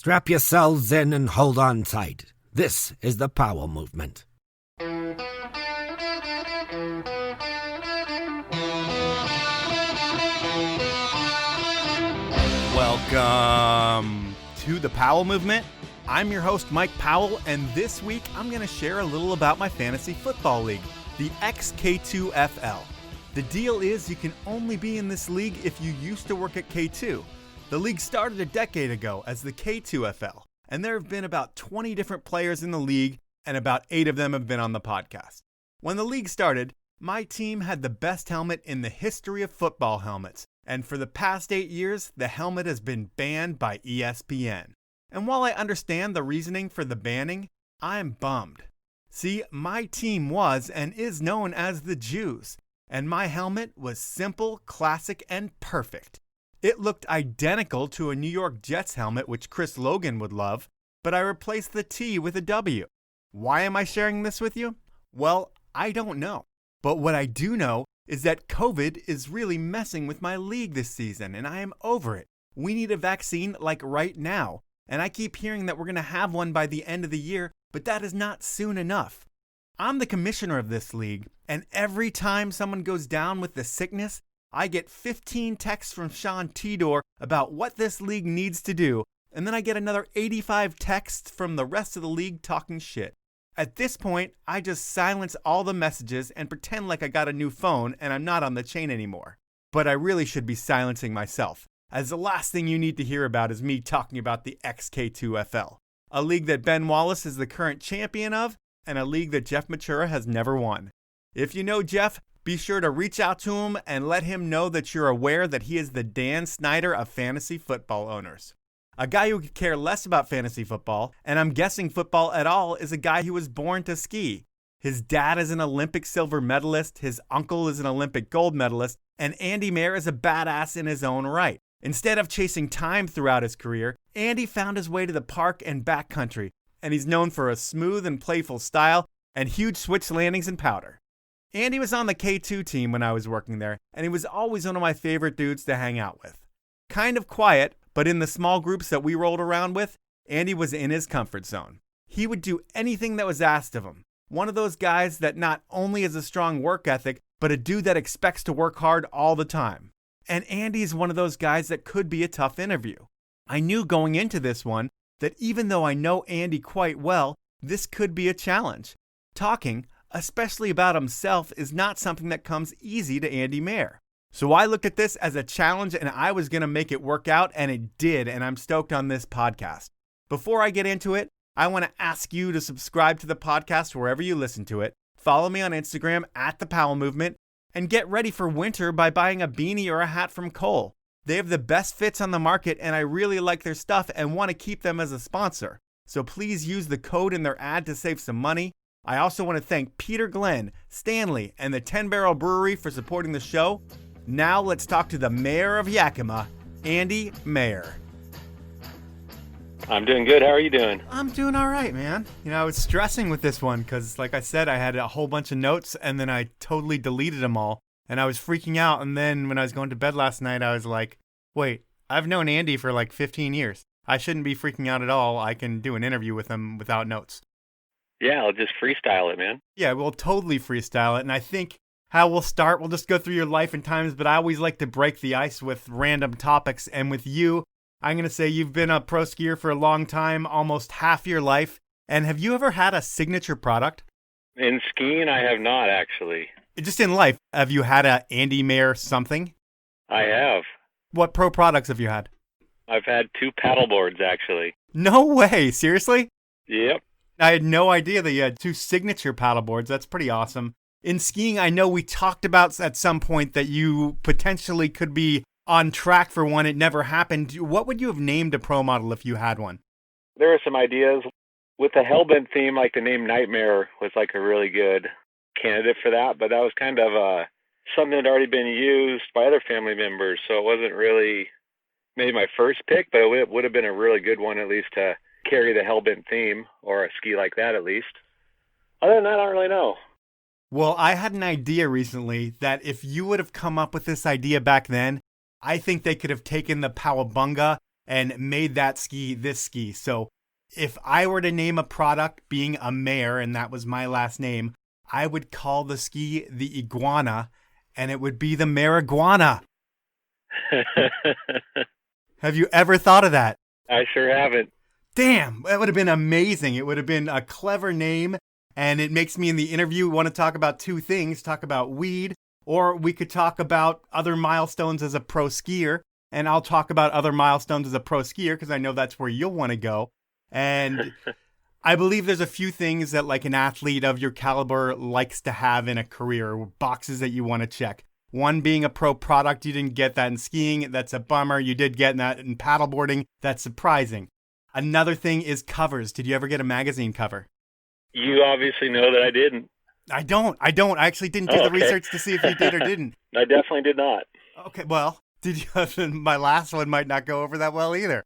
Strap yourselves in and hold on tight. This is the Power Movement. Welcome to the Powell Movement. I'm your host, Mike Powell, and this week I'm going to share a little about my fantasy football league, the XK2FL. The deal is you can only be in this league if you used to work at K2. The league started a decade ago as the K2FL, and there have been about 20 different players in the league, and about 8 of them have been on the podcast. When the league started, my team had the best helmet in the history of football helmets, and for the past 8 years, the helmet has been banned by ESPN. And while I understand the reasoning for the banning, I'm bummed. See, my team was and is known as the Jews, and my helmet was simple, classic, and perfect. It looked identical to a New York Jets helmet, which Chris Logan would love, but I replaced the T with a W. Why am I sharing this with you? Well, I don't know. But what I do know is that COVID is really messing with my league this season, and I am over it. We need a vaccine like right now, and I keep hearing that we're going to have one by the end of the year, but that is not soon enough. I'm the commissioner of this league, and every time someone goes down with the sickness, I get 15 texts from Sean Tidor about what this league needs to do, and then I get another 85 texts from the rest of the league talking shit. At this point, I just silence all the messages and pretend like I got a new phone and I'm not on the chain anymore. But I really should be silencing myself, as the last thing you need to hear about is me talking about the XK2FL, a league that Ben Wallace is the current champion of, and a league that Jeff Matura has never won. If you know Jeff, be sure to reach out to him and let him know that you're aware that he is the Dan Snyder of fantasy football owners. A guy who could care less about fantasy football, and I'm guessing football at all, is a guy who was born to ski. His dad is an Olympic silver medalist, his uncle is an Olympic gold medalist, and Andy Mahre is a badass in his own right. Instead of chasing time throughout his career, Andy found his way to the park and backcountry, and he's known for a smooth and playful style and huge switch landings and powder. Andy was on the K2 team when I was working there, and he was always one of my favorite dudes to hang out with. Kind of quiet, but in the small groups that we rolled around with, Andy was in his comfort zone. He would do anything that was asked of him. One of those guys that not only has a strong work ethic, but a dude that expects to work hard all the time. And Andy's one of those guys that could be a tough interview. I knew going into this one that even though I know Andy quite well, this could be a challenge. Talking, especially about himself, is not something that comes easy to Andy Mahre. So I looked at this as a challenge and I was going to make it work out, and it did, and I'm stoked on this podcast. Before I get into it, I want to ask you to subscribe to the podcast wherever you listen to it, follow me on Instagram at The Powell Movement, and get ready for winter by buying a beanie or a hat from Cole. They have the best fits on the market, and I really like their stuff and want to keep them as a sponsor. So please use the code in their ad to save some money. I also want to thank Peter Glenn, Stanley, and the 10 Barrel Brewery for supporting the show. Now let's talk to the mayor of Yakima, Andy Mahre. I'm doing good. How are you doing? I'm doing all right, man. I was stressing with this one because, like I said, I had a whole bunch of notes and then I totally deleted them all. And I was freaking out. And then when I was going to bed last night, I was like, wait, I've known Andy for like 15 years. I shouldn't be freaking out at all. I can do an interview with him without notes. Yeah, I'll just freestyle it, man. Yeah, we'll totally freestyle it. And I think how we'll start, we'll just go through your life and times, but I always like to break the ice with random topics. And with you, I'm going to say you've been a pro skier for a long time, almost half your life. And have you ever had a signature product? In skiing, I have not, actually. Just in life, have you had a Andy Mahre something? I have. What pro products have you had? I've had 2 paddle boards, actually. No way. Seriously? Yep. I had no idea that you had 2 signature paddle boards. That's pretty awesome. In skiing, I know we talked about at some point that you potentially could be on track for one. It never happened. What would you have named a pro model if you had one? There are some ideas. With the Hellbent theme, like the name Nightmare was like a really good candidate for that, but that was kind of something that had already been used by other family members, so it wasn't really maybe my first pick, but it would have been a really good one at least to carry the Hellbent theme, or a ski like that at least. Other than that, I don't really know. Well, I had an idea recently that if you would have come up with this idea back then, I think they could have taken the Powabunga and made that ski this ski. So if I were to name a product being a mare, and that was my last name, I would call the ski the iguana, and it would be the marijuana. Have you ever thought of that? I sure haven't. Damn, that would have been amazing. It would have been a clever name, and it makes me in the interview want to talk about two things, talk about weed, or we could talk about other milestones as a pro skier, and I'll talk about other milestones as a pro skier because I know that's where you'll want to go. And I believe there's a few things that like an athlete of your caliber likes to have in a career, boxes that you want to check. One being a pro product. You didn't get that in skiing. That's a bummer. You did get that in paddleboarding. That's surprising. Another thing is covers. Did you ever get a magazine cover? You obviously know that I didn't. I don't. I actually didn't do the research to see if you did or didn't. I definitely did not. Okay, well, did you? My last one might not go over that well either.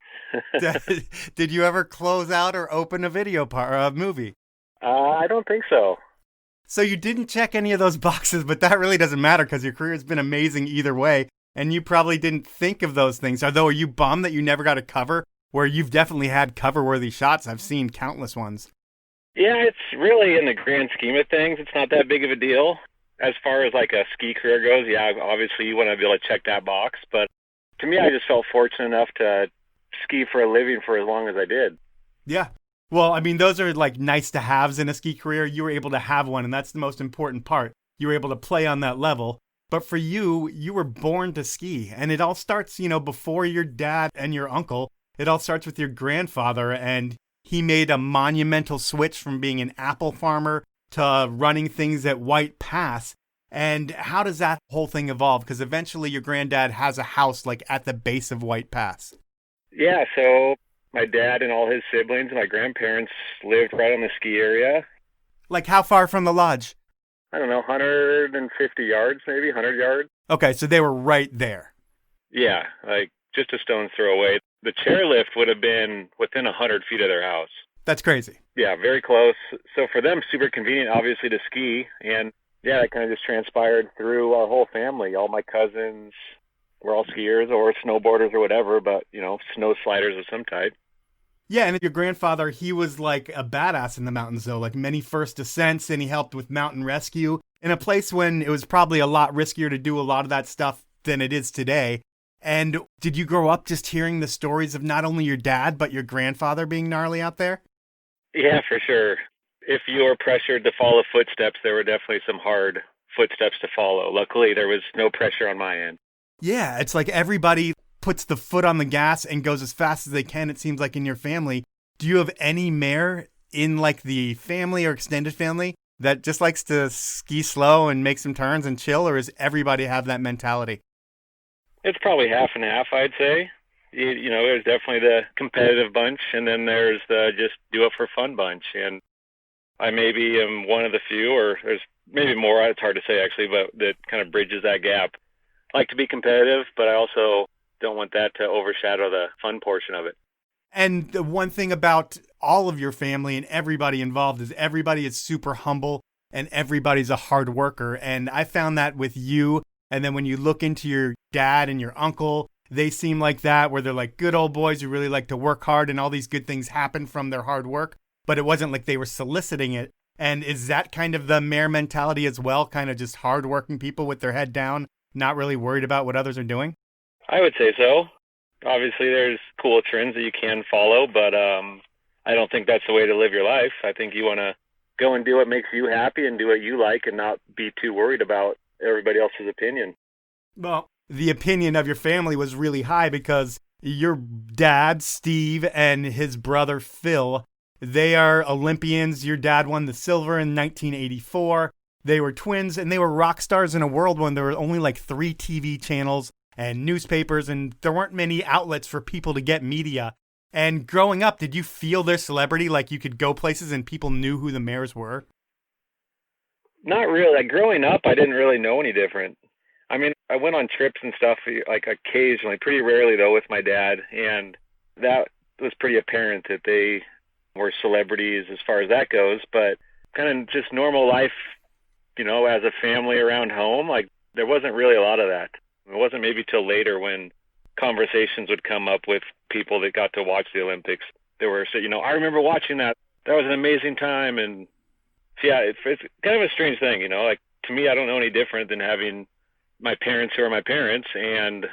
Did you ever close out or open a video or a movie? I don't think so. So you didn't check any of those boxes, but that really doesn't matter because your career has been amazing either way, and you probably didn't think of those things. Although, are you bummed that you never got a cover where you've definitely had cover-worthy shots? I've seen countless ones. Yeah, it's really, in the grand scheme of things, it's not that big of a deal. As far as like a ski career goes, yeah, obviously you want to be able to check that box. But to me, I just felt fortunate enough to ski for a living for as long as I did. Yeah. Well, I mean, those are like nice to haves in a ski career. You were able to have one, and that's the most important part. You were able to play on that level. But for you, you were born to ski. And it all starts, before your dad and your uncle. It all starts with your grandfather, and he made a monumental switch from being an apple farmer to running things at White Pass. And how does that whole thing evolve? Because eventually your granddad has a house like at the base of White Pass. Yeah, so my dad and all his siblings and my grandparents lived right on the ski area. Like how far from the lodge? I don't know, 150 yards, maybe 100 yards. Okay, so they were right there. Yeah, like just a stone's throw away. The chairlift would have been within 100 feet of their house. That's crazy. Yeah, very close. So for them, super convenient, obviously, to ski. And yeah, that kind of just transpired through our whole family. All my cousins were all skiers or snowboarders or whatever, but, snow sliders of some type. Yeah, and your grandfather, he was like a badass in the mountains, though, like many first descents, and he helped with mountain rescue in a place when it was probably a lot riskier to do a lot of that stuff than it is today. And did you grow up just hearing the stories of not only your dad, but your grandfather being gnarly out there? Yeah, for sure. If you were pressured to follow footsteps, there were definitely some hard footsteps to follow. Luckily, there was no pressure on my end. Yeah, it's like everybody puts the foot on the gas and goes as fast as they can, it seems like, in your family. Do you have any mare in like the family or extended family that just likes to ski slow and make some turns and chill, or does everybody have that mentality? It's probably half and half, I'd say. There's definitely the competitive bunch, and then there's the just do it for fun bunch. And I maybe am one of the few, or there's maybe more, it's hard to say actually, but that kind of bridges that gap. I like to be competitive, but I also don't want that to overshadow the fun portion of it. And the one thing about all of your family and everybody involved is everybody is super humble and everybody's a hard worker. And I found that with you. And then when you look into your dad and your uncle, they seem like that, where they're like good old boys who really like to work hard, and all these good things happen from their hard work. But it wasn't like they were soliciting it. And is that kind of the mare mentality as well? Kind of just hardworking people with their head down, not really worried about what others are doing? I would say so. Obviously, there's cool trends that you can follow, but I don't think that's the way to live your life. I think you want to go and do what makes you happy and do what you like and not be too worried about everybody else's opinion. Well, the opinion of your family was really high because your dad, Steve, and his brother, Phil, they are Olympians. Your dad won the silver in 1984. They were twins, and they were rock stars in a world when there were only like 3 TV channels and newspapers, and there weren't many outlets for people to get media. And growing up, did you feel their celebrity, like you could go places and people knew who the mares were? Not really. Like, growing up, I didn't really know any different. I mean, I went on trips and stuff, like occasionally, pretty rarely though, with my dad, and that was pretty apparent that they were celebrities as far as that goes. But kind of just normal life, as a family around home, like there wasn't really a lot of that. It wasn't maybe till later when conversations would come up with people that got to watch the Olympics. They were saying, I remember watching that. That was an amazing time. And so, yeah, it's kind of a strange thing, like to me, I don't know any different than having my parents who are my parents, and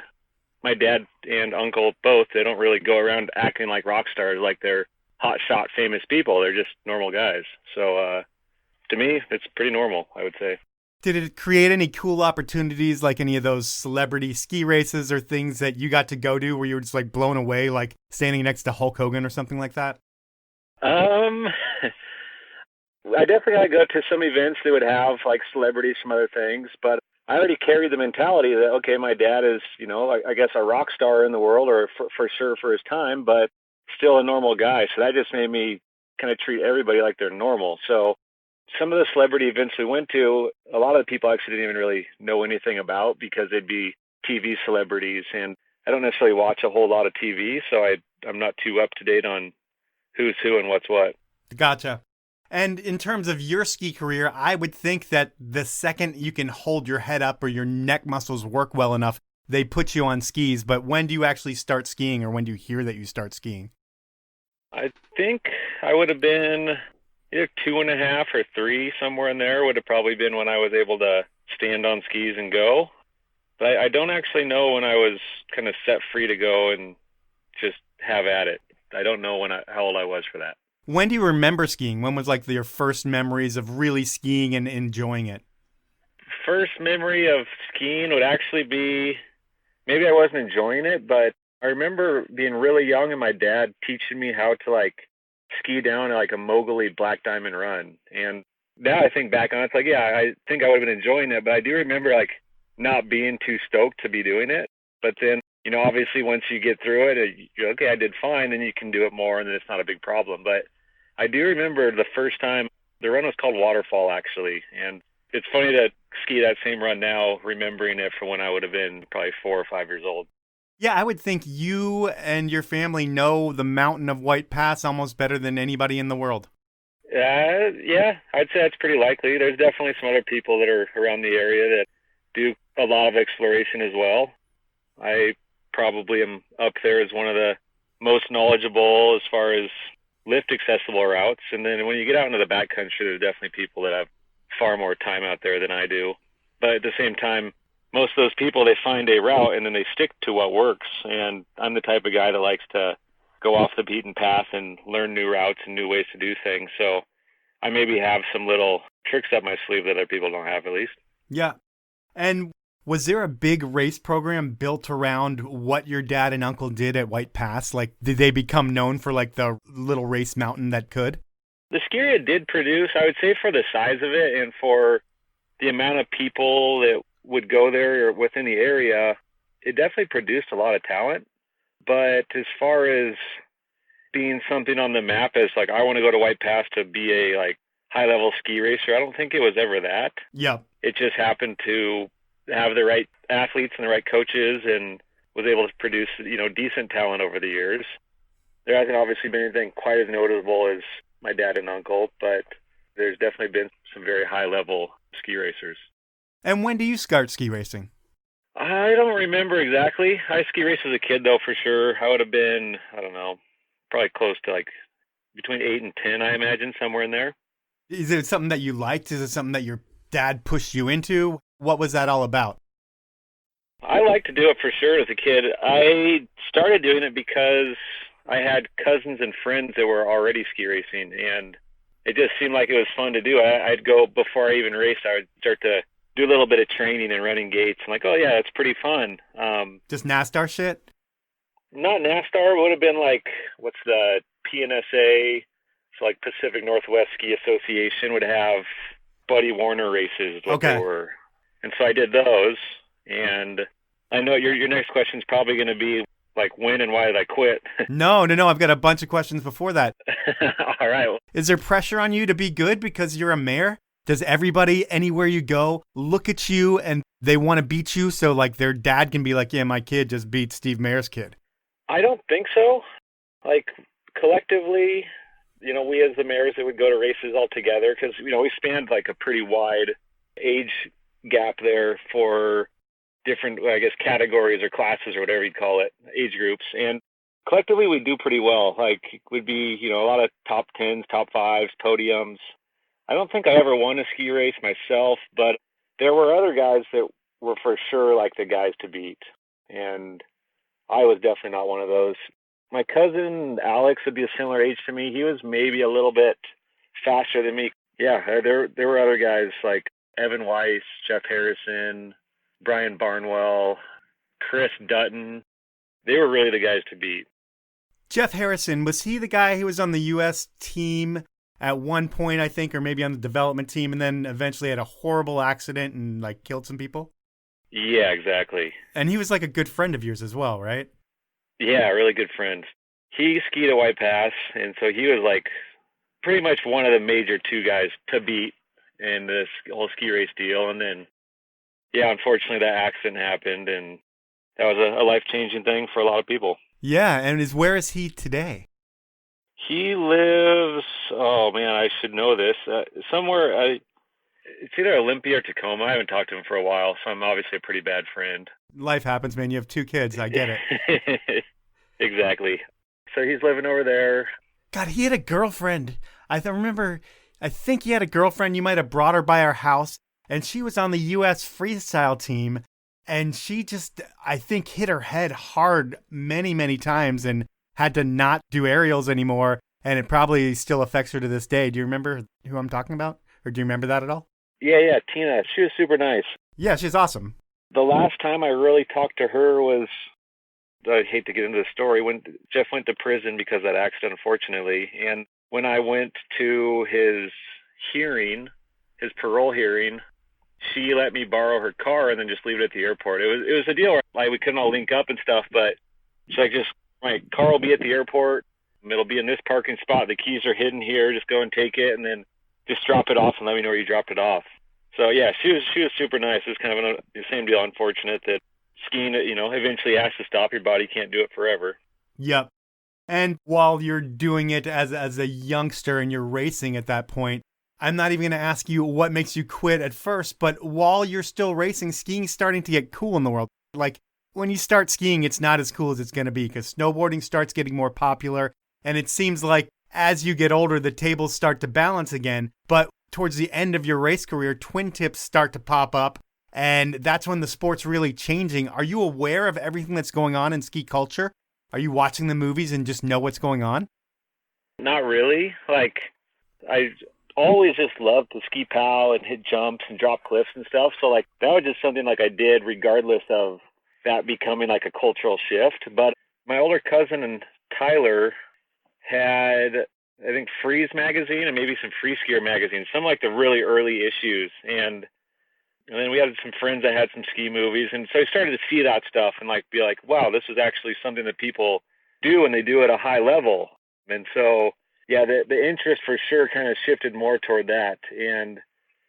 my dad and uncle both. They don't really go around acting like rock stars, like they're hot shot famous people. They're just normal guys. So to me, it's pretty normal, I would say. Did it create any cool opportunities, like any of those celebrity ski races or things that you got to go to where you were just like blown away, like standing next to Hulk Hogan or something like that? I definitely got to go to some events that would have like celebrities from other things, but I already carried the mentality that, okay, my dad is, I guess a rock star in the world, or for sure for his time, but still a normal guy. So that just made me kind of treat everybody like they're normal. So some of the celebrity events we went to, a lot of the people actually didn't even really know anything about, because they'd be TV celebrities. And I don't necessarily watch a whole lot of TV, so I'm not too up to date on who's who and what's what. Gotcha. And in terms of your ski career, I would think that the second you can hold your head up or your neck muscles work well enough, they put you on skis. But when do you actually start skiing, or when do you hear that you start skiing? I think I would have been either 2.5 or 3, somewhere in there would have probably been when I was able to stand on skis and go. But I don't actually know when I was kind of set free to go and just have at it. I don't know how old I was for that. When do you remember skiing? When was like your first memories of really skiing and enjoying it? First memory of skiing would actually be, maybe I wasn't enjoying it, but I remember being really young and my dad teaching me how to like ski down like a Mowgli Black Diamond run. And now I think back on it, it's like, yeah, I think I would have been enjoying it, but I do remember like not being too stoked to be doing it. But then, obviously once you get through it, you're okay, I did fine, then you can do it more and then it's not a big problem. But I do remember the first time, the run was called Waterfall, actually. And it's funny to ski that same run now, remembering it from when I would have been probably 4 or 5 years old. Yeah, I would think you and your family know the mountain of White Pass almost better than anybody in the world. Yeah, I'd say that's pretty likely. There's definitely some other people that are around the area that do a lot of exploration as well. I probably am up there as one of the most knowledgeable as far as lift accessible routes. And then when you get out into the backcountry, there's definitely people that have far more time out there than I do. But at the same time, most of those people, they find a route and then they stick to what works. And I'm the type of guy that likes to go off the beaten path and learn new routes and new ways to do things. So I maybe have some little tricks up my sleeve that other people don't have, at least. Yeah. And was there a big race program built around what your dad and uncle did at White Pass? Like, did they become known for like the little race mountain that could? The ski area did produce, I would say, for the size of it and for the amount of people that would go there or within the area, it definitely produced a lot of talent. But as far as being something on the map as like, I want to go to White Pass to be a like high level ski racer, I don't think it was ever that. Yeah. It just happened to have the right athletes and the right coaches and was able to produce, decent talent over the years. There hasn't obviously been anything quite as notable as my dad and uncle, but there's definitely been some very high level ski racers. And when do you start ski racing? I don't remember exactly. I ski raced as a kid, though, for sure. I would have been, I don't know, probably close to like between 8 and 10, I imagine, somewhere in there. Is it something that you liked? Is it something that your dad pushed you into? What was that all about? I liked to do it for sure as a kid. I started doing it because I had cousins and friends that were already ski racing, and it just seemed like it was fun to do. I'd go, before I even raced, I would start to do a little bit of training and running gates. I'm like, oh yeah, it's pretty fun. Just NASCAR shit? Not NASCAR. It would have been like, what's the PNSA? It's like Pacific Northwest Ski Association would have Buddy Warner races, is what they were. And so I did those. And I know your next question is probably going to be like, when and why did I quit? No. I've got a bunch of questions before that. All right. Is there pressure on you to be good because you're a mayor? Does everybody, anywhere you go, look at you and they want to beat you so like their dad can be like, yeah, my kid just beat Steve Mayer's kid? I don't think so. Like, collectively, we as the mayors that would go to races all together, because, we spanned like a pretty wide age gap there for different, I guess, categories or classes or whatever you'd call it, age groups. And collectively, we do pretty well. Like, we'd be, a lot of top 10s, top 5s, podiums. I don't think I ever won a ski race myself, but there were other guys that were for sure like the guys to beat. And I was definitely not one of those. My cousin Alex would be a similar age to me. He was maybe a little bit faster than me. Yeah, there were other guys like Evan Weiss, Jeff Harrison, Brian Barnwell, Chris Dutton. They were really the guys to beat. Jeff Harrison, was he the guy who was on the U.S. team at one point, I think, or maybe on the development team, and then eventually had a horrible accident and like killed some people? Yeah, exactly. And he was like a good friend of yours as well, right? Yeah, really good friend. He skied at White Pass, and so he was like pretty much one of the major two guys to beat in this whole ski race deal. And then, yeah, unfortunately that accident happened, and that was a life-changing thing for a lot of people. Yeah, and where is he today? He lives, oh man, I should know this, somewhere, it's either Olympia or Tacoma. I haven't talked to him for a while, so I'm obviously a pretty bad friend. Life happens, man. You have 2 kids. I get it. Exactly. So he's living over there. God, he had a girlfriend. I think he had a girlfriend. You might have brought her by our house, and she was on the U.S. freestyle team, and she just, I think, hit her head hard many, many times and had to not do aerials anymore, and it probably still affects her to this day. Do you remember who I'm talking about? Or do you remember that at all? Yeah, Tina. She was super nice. Yeah, she's awesome. The last time I really talked to her was, I hate to get into the story, when Jeff went to prison because of that accident, unfortunately. And when I went to his hearing, his parole hearing, she let me borrow her car and then just leave it at the airport. It was a deal where like we couldn't all link up and stuff, but she's like, just my car will be at the airport. It'll be in this parking spot. The keys are hidden here. Just go and take it, and then just drop it off and let me know where you dropped it off. So yeah, she was super nice. It was kind of the same deal. Unfortunate that skiing, eventually has to stop. Your body can't do it forever. Yep. And while you're doing it as a youngster and you're racing at that point, I'm not even going to ask you what makes you quit at first, but while you're still racing, skiing's starting to get cool in the world. Like when you start skiing, it's not as cool as it's going to be because snowboarding starts getting more popular. And it seems like as you get older, the tables start to balance again. But towards the end of your race career, twin tips start to pop up. And that's when the sport's really changing. Are you aware of everything that's going on in ski culture? Are you watching the movies and just know what's going on? Not really. Like, I always just loved to ski pow and hit jumps and drop cliffs and stuff. So, like, that was just something like I did regardless of that becoming like a cultural shift. But my older cousin and Tyler had, I think, Freeze magazine and maybe some Free Skier magazine, some like the really early issues. And then we had some friends that had some ski movies. And so I started to see that stuff and like be like, wow, this is actually something that people do and they do at a high level. And so, yeah, the interest for sure kind of shifted more toward that. And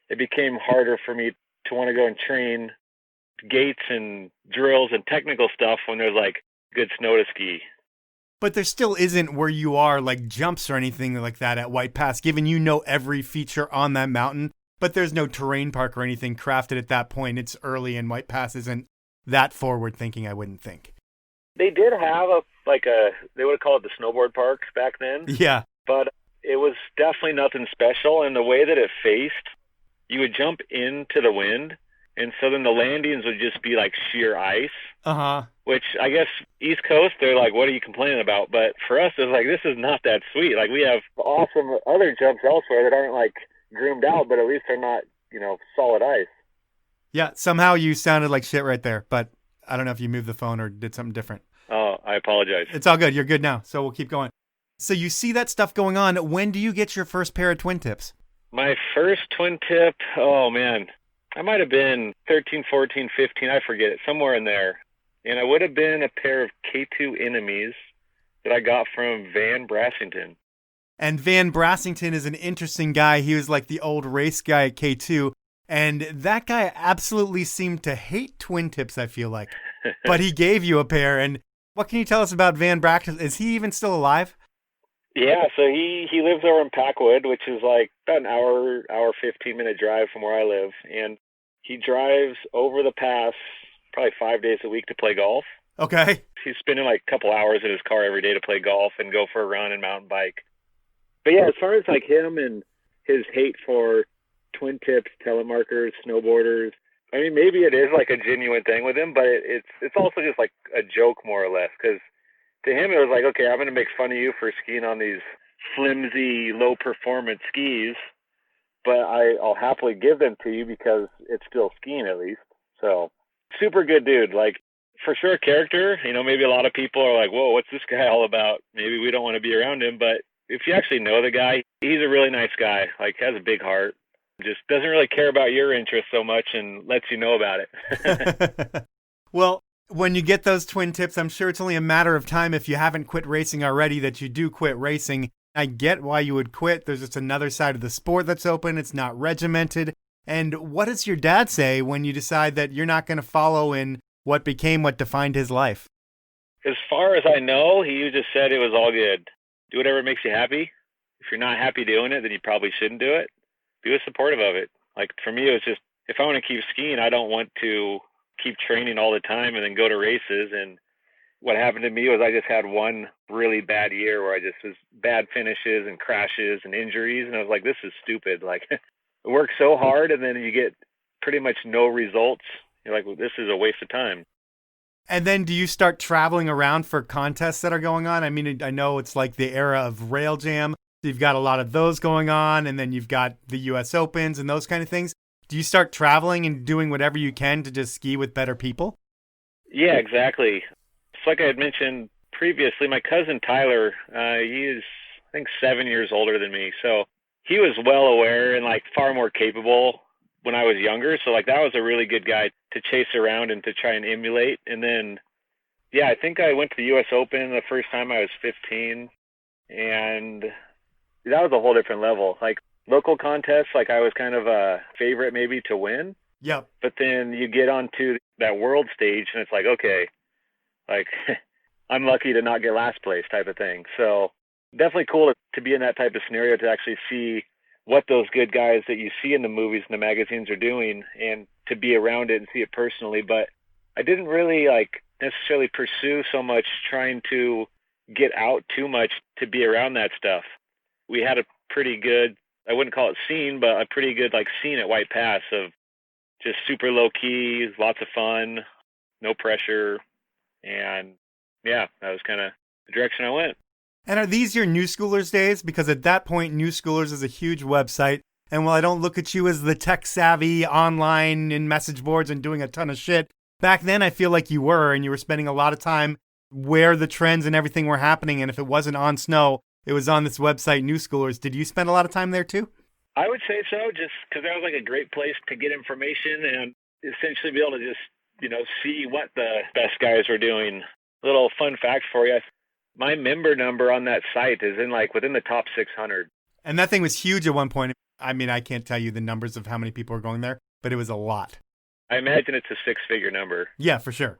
it became harder for me to want to go and train gates and drills and technical stuff when there's like good snow to ski. But there still isn't where you are like jumps or anything like that at White Pass, given you know every feature on that mountain. But there's no terrain park or anything crafted at that point. It's early and White Pass isn't that forward thinking, I wouldn't think. They did have they would have called it the snowboard park back then. Yeah. But it was definitely nothing special. And the way that it faced, you would jump into the wind. And so then the landings would just be like sheer ice. Uh-huh. Which I guess East Coast, they're like, what are you complaining about? But for us, it's like, this is not that sweet. Like we have awesome other jumps elsewhere that aren't like groomed out, but at least they're not, solid ice. Yeah, somehow you sounded like shit right there, but I don't know if you moved the phone or did something different. Oh, I apologize. It's all good. You're good now, so we'll keep going. So you see that stuff going on. When do you get your first pair of twin tips? My first twin tip, oh man, I might have been 13, 14, 15, I forget it, somewhere in there. And it would have been a pair of K2 Enemies that I got from Van Brassington. And Van Brassington is an interesting guy. He was like the old race guy at K2. And that guy absolutely seemed to hate twin tips, I feel like. But he gave you a pair. And what can you tell us about Van Brassington? Is he even still alive? Yeah, so he lives over in Packwood, which is like about an hour 15-minute drive from where I live. And he drives over the pass probably 5 days a week to play golf. Okay. He's spending like a couple hours in his car every day to play golf and go for a run and mountain bike. But yeah, as far as like him and his hate for twin tips, telemarkers, snowboarders, I mean, maybe it is like a genuine thing with him, but it's also just like a joke more or less. Because to him, it was like, okay, I'm going to make fun of you for skiing on these flimsy, low performance skis, but I'll happily give them to you because it's still skiing at least. So super good dude. Like, for sure, a character. You know, maybe a lot of people are like, whoa, what's this guy all about? Maybe we don't want to be around him. But if you actually know the guy, he's a really nice guy. Like, has a big heart. Just doesn't really care about your interests so much and lets you know about it. Well, when you get those twin tips, I'm sure it's only a matter of time if you haven't quit racing already that you do quit racing. I get why you would quit. There's just another side of the sport that's open. It's not regimented. And what does your dad say when you decide that you're not going to follow in what became what defined his life? As far as I know, he just said it was all good. Do whatever makes you happy. If you're not happy doing it, then you probably shouldn't do it. Be supportive of it. Like, for me, it was just, if I want to keep skiing, I don't want to keep training all the time and then go to races. And what happened to me was I just had one really bad year where I just was bad finishes and crashes and injuries. And I was like, this is stupid. Like, I work so hard and then you get pretty much no results. You're like, well, this is a waste of time. And then do you start traveling around for contests that are going on? I mean, I know it's like the era of Rail Jam. You've got a lot of those going on, and then you've got the U.S. Opens and those kind of things. Do you start traveling and doing whatever you can to just ski with better people? Yeah, exactly. It's like I had mentioned previously, my cousin Tyler, he is, I think, 7 years older than me. So he was well aware and like far more capable when I was younger. So like that was a really good guy to chase around and to try and emulate. And then, yeah, I think I went to the U.S. Open the first time I was 15, and that was a whole different level. Like local contests, like I was kind of a favorite maybe to win. Yep. But then you get onto that world stage and it's like, okay, like I'm lucky to not get last place type of thing. So definitely cool to be in that type of scenario, to actually see what those good guys that you see in the movies and the magazines are doing and to be around it and see it personally. But I didn't really like necessarily pursue so much trying to get out too much to be around that stuff. We had a pretty good, I wouldn't call it scene, but a pretty good like scene at White Pass of just super low key, lots of fun, no pressure. And yeah, that was kind of the direction I went. And are these your New Schoolers days? Because at that point, New Schoolers is a huge website. And while I don't look at you as the tech savvy online in message boards and doing a ton of shit, back then I feel like you were, and you were spending a lot of time where the trends and everything were happening. And if it wasn't on snow, it was on this website, New Schoolers. Did you spend a lot of time there too? I would say so, just because that was like a great place to get information and essentially be able to just, you know, see what the best guys were doing. Little fun fact for you. My member number on that site is in like within the top 600. And that thing was huge at one point. I mean, I can't tell you the numbers of how many people are going there, but it was a lot. I imagine it's a six-figure number. Yeah, for sure.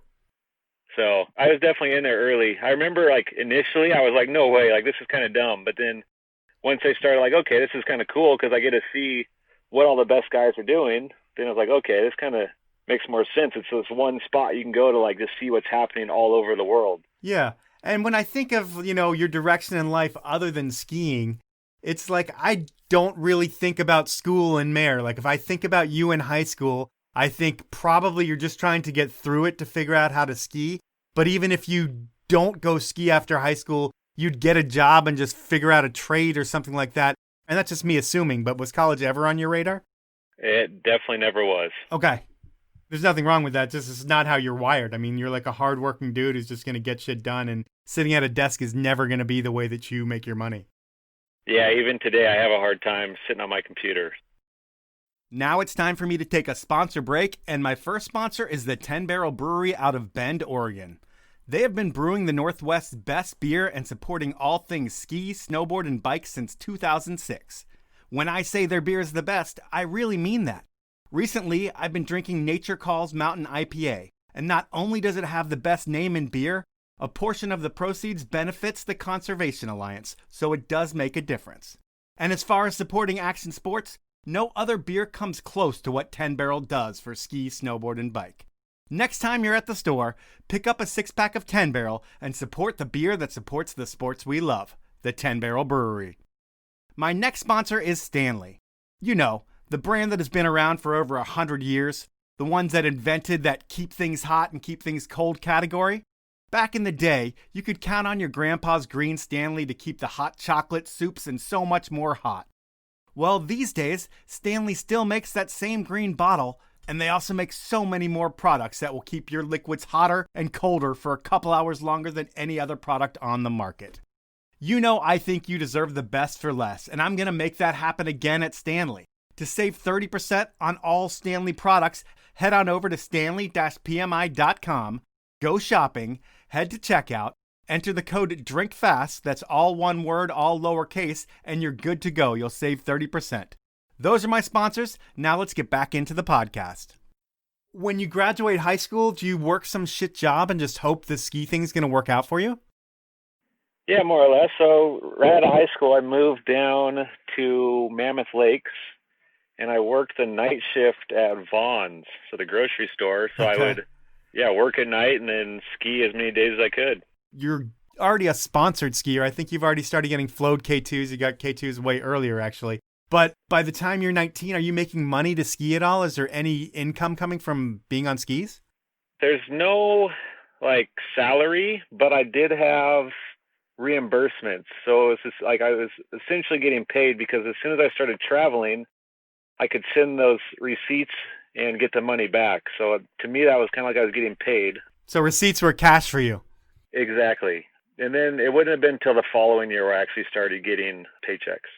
So I was definitely in there early. I remember like initially I was like, no way, like this is kind of dumb. But then once I started like, okay, this is kind of cool because I get to see what all the best guys are doing, then I was like, okay, this kind of makes more sense. It's this one spot you can go to like just see what's happening all over the world. Yeah. And when I think of, you know, your direction in life other than skiing, it's like I don't really think about school and Mahre. Like if I think about you in high school, I think probably you're just trying to get through it to figure out how to ski. But even if you don't go ski after high school, you'd get a job and just figure out a trade or something like that. And that's just me assuming, but was college ever on your radar? It definitely never was. Okay. There's nothing wrong with that. Just it's not how you're wired. I mean, you're like a hardworking dude who's just going to get shit done, and sitting at a desk is never going to be the way that you make your money. Yeah, even today I have a hard time sitting on my computer. Now it's time for me to take a sponsor break, and my first sponsor is the 10 Barrel Brewery out of Bend, Oregon. They have been brewing the Northwest's best beer and supporting all things ski, snowboard, and bike since 2006. When I say their beer is the best, I really mean that. Recently, I've been drinking Nature Calls Mountain IPA, and not only does it have the best name in beer, a portion of the proceeds benefits the Conservation Alliance, so it does make a difference. And as far as supporting action sports, no other beer comes close to what 10 Barrel does for ski, snowboard, and bike. Next time you're at the store, pick up a 6-pack of 10 Barrel and support the beer that supports the sports we love, the 10 Barrel Brewery. My next sponsor is Stanley. You know, the brand that has been around for over 100 years, the ones that invented that keep things hot and keep things cold category. Back in the day, you could count on your grandpa's green Stanley to keep the hot chocolate, soups, and so much more hot. Well, these days, Stanley still makes that same green bottle, and they also make so many more products that will keep your liquids hotter and colder for a couple hours longer than any other product on the market. You know I think you deserve the best for less, and I'm going to make that happen again at Stanley. To save 30% on all Stanley products, head on over to stanley-pmi.com, go shopping, head to checkout, enter the code drinkfast, that's all one word, all lowercase, and you're good to go. You'll save 30%. Those are my sponsors. Now let's get back into the podcast. When you graduate high school, do you work some shit job and just hope the ski thing's going to work out for you? Yeah, more or less. So right out of high school, I moved down to Mammoth Lakes, and I worked the night shift at Vaughn's, so the grocery store. So I would, work at night and then ski as many days as I could. You're already a sponsored skier. I think you've already started getting flowed K2s. You got K2s way earlier, actually. But by the time you're 19, are you making money to ski at all? Is there any income coming from being on skis? There's no, salary, but I did have reimbursements. So it's just I was essentially getting paid because as soon as I started traveling, I could send those receipts and get the money back. So to me, that was kind of like I was getting paid. So receipts were cash for you. Exactly. And then it wouldn't have been until the following year where I actually started getting paychecks.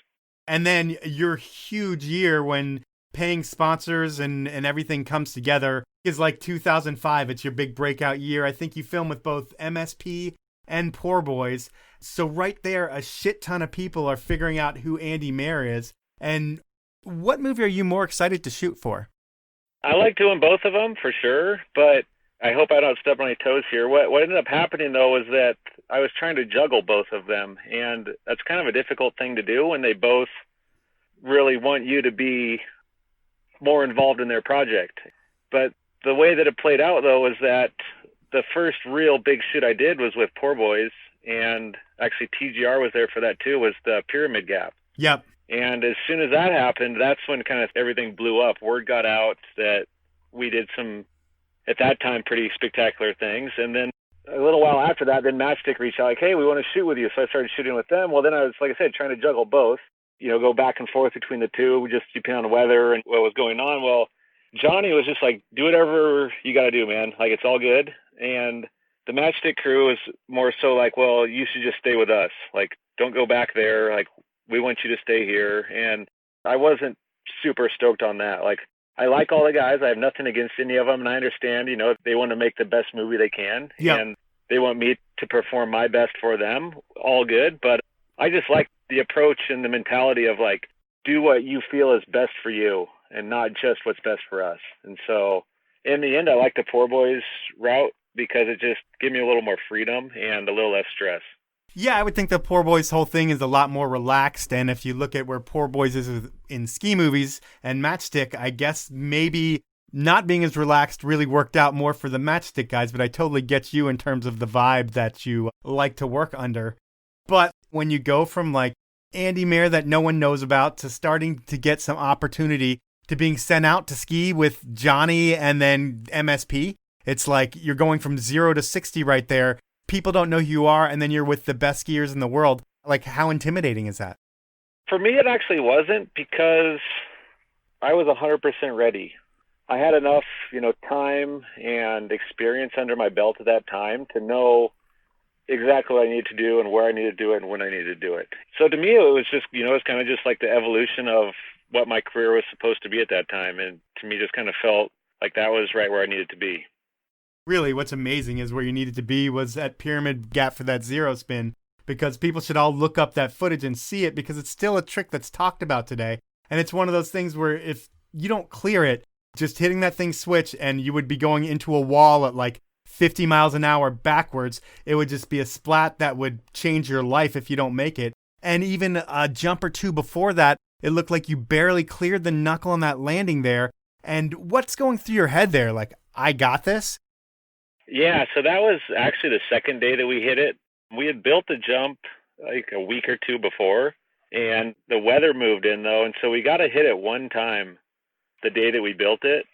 And then your huge year when paying sponsors and everything comes together is like 2005. It's your big breakout year. I think you film with both MSP and Poor Boys. So right there, a shit ton of people are figuring out who Andy Mahre is. And what movie are you more excited to shoot for? I like doing both of them for sure, but I hope I don't step on any toes here. What ended up happening, though, was that I was trying to juggle both of them, and that's kind of a difficult thing to do when they both really want you to be more involved in their project. But the way that it played out, though, was that the first real big shoot I did was with Poor Boys, and actually TGR was there for that too, was the Pyramid Gap. Yep. And as soon as that happened, that's when kind of everything blew up. Word got out that we did some, at that time, pretty spectacular things. And then a little while after that, then Matchstick reached out like, hey, we want to shoot with you. So I started shooting with them. Well, then I was, like I said, trying to juggle both, go back and forth between the two, just depending on the weather and what was going on. Well, Johnny was just like, do whatever you got to do, man. Like, it's all good. And the Matchstick crew was more so like, well, you should just stay with us. Like, don't go back there. Like, we want you to stay here. And I wasn't super stoked on that. Like, I like all the guys. I have nothing against any of them. And I understand, they want to make the best movie they can. Yep. And they want me to perform my best for them. All good. But I just like the approach and the mentality of like, do what you feel is best for you and not just what's best for us. And so in the end, I like the Poor Boys route because it just gave me a little more freedom and a little less stress. Yeah, I would think the Poor Boys whole thing is a lot more relaxed. And if you look at where Poor Boys is in ski movies and Matchstick, I guess maybe not being as relaxed really worked out more for the Matchstick guys. But I totally get you in terms of the vibe that you like to work under. But when you go from like Andy Mahre that no one knows about to starting to get some opportunity to being sent out to ski with Johnny and then MSP, it's like you're going from 0 to 60 right there. People don't know who you are, and then you're with the best skiers in the world. Like, how intimidating is that? For me, it actually wasn't because I was 100% ready. I had enough, time and experience under my belt at that time to know exactly what I needed to do and where I needed to do it and when I needed to do it. So to me, it was just, it was kind of just like the evolution of what my career was supposed to be at that time. And to me, just kind of felt like that was right where I needed to be. Really, what's amazing is where you needed to be was at Pyramid Gap for that zero spin, because people should all look up that footage and see it because it's still a trick that's talked about today. And it's one of those things where if you don't clear it, just hitting that thing switch and you would be going into a wall at like 50 miles an hour backwards, it would just be a splat that would change your life if you don't make it. And even a jump or two before that, it looked like you barely cleared the knuckle on that landing there. And what's going through your head there? Like, I got this? Yeah, so that was actually the second day that we hit it. We had built the jump like a week or two before, and the weather moved in though, and so we got to hit it one time the day that we built it.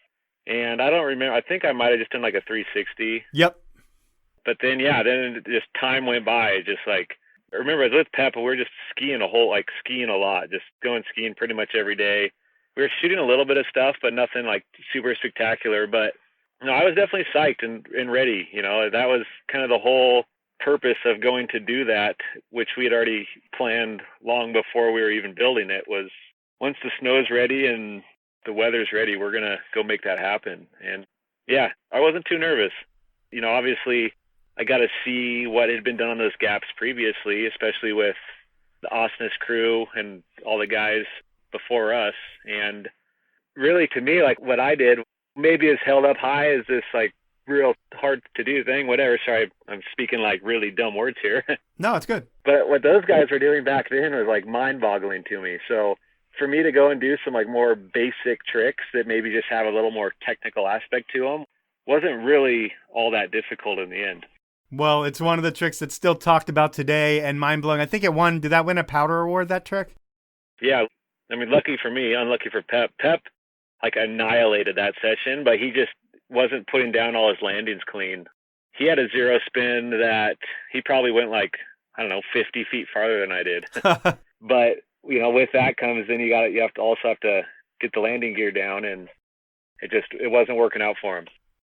And I don't remember, I think I might have just done like a 360. Yep. But then, yeah, then just time went by. Just like, I remember I was with Pep, and we were just skiing skiing a lot, just going skiing pretty much every day. We were shooting a little bit of stuff, but nothing like super spectacular. But no, I was definitely psyched and ready. You know, that was kind of the whole purpose of going to do that, which we had already planned long before we were even building it, was once the snow's ready and the weather's ready, we're going to go make that happen. And yeah, I wasn't too nervous. You know, obviously I got to see what had been done on those gaps previously, especially with the Osnes crew and all the guys before us. And really, to me, like what I did maybe is held up high as this like real hard to do thing, whatever. Sorry, I'm speaking like really dumb words here. No, it's good. But what those guys were doing back then was like mind boggling to me. So for me to go and do some like more basic tricks that maybe just have a little more technical aspect to them wasn't really all that difficult in the end. Well, it's one of the tricks that's still talked about today and mind-blowing. I think did that win a powder award, that trick? Yeah. I mean, lucky for me, unlucky for Pep. Pep like annihilated that session, but he just wasn't putting down all his landings clean. He had a zero spin that he probably went like, I don't know, 50 feet farther than I did. But, you know, with that comes then you have to get the landing gear down, and it wasn't working out for him.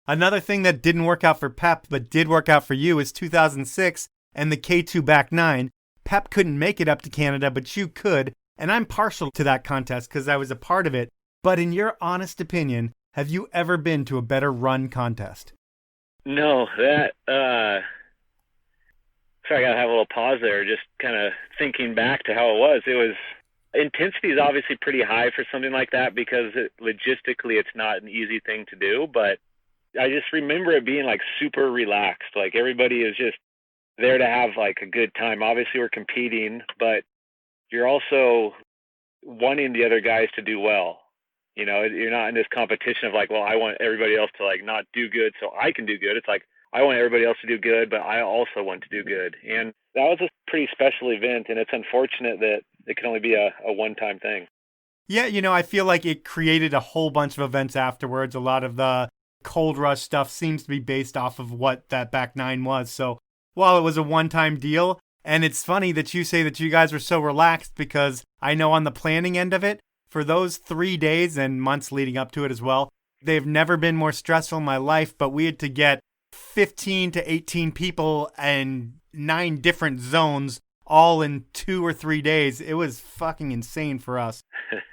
Another thing that didn't work out for Pep, but did work out for you, is 2006 and the K2 back 9. Pep couldn't make it up to Canada, but you could. And I'm partial to that contest because I was a part of it. But in your honest opinion, have you ever been to a better run contest? No, sorry, I got to have a little pause there, just kind of thinking back to how it was. Intensity is obviously pretty high for something like that because logistically it's not an easy thing to do, but I just remember it being like super relaxed. Like everybody is just there to have like a good time. Obviously we're competing, but you're also wanting the other guys to do well. You know, you're not in this competition of like, well, I want everybody else to like not do good so I can do good. It's like, I want everybody else to do good, but I also want to do good. And that was a pretty special event, and it's unfortunate that it can only be a one-time thing. Yeah, you know, I feel like it created a whole bunch of events afterwards. A lot of the Cold Rush stuff seems to be based off of what that back 9 was. So while it was a one-time deal, and it's funny that you say that you guys were so relaxed, because I know on the planning end of it, for those 3 days and months leading up to it as well, they've never been more stressful in my life, but we had to get 15 to 18 people and 9 different zones all in 2 or 3 days. It was fucking insane for us,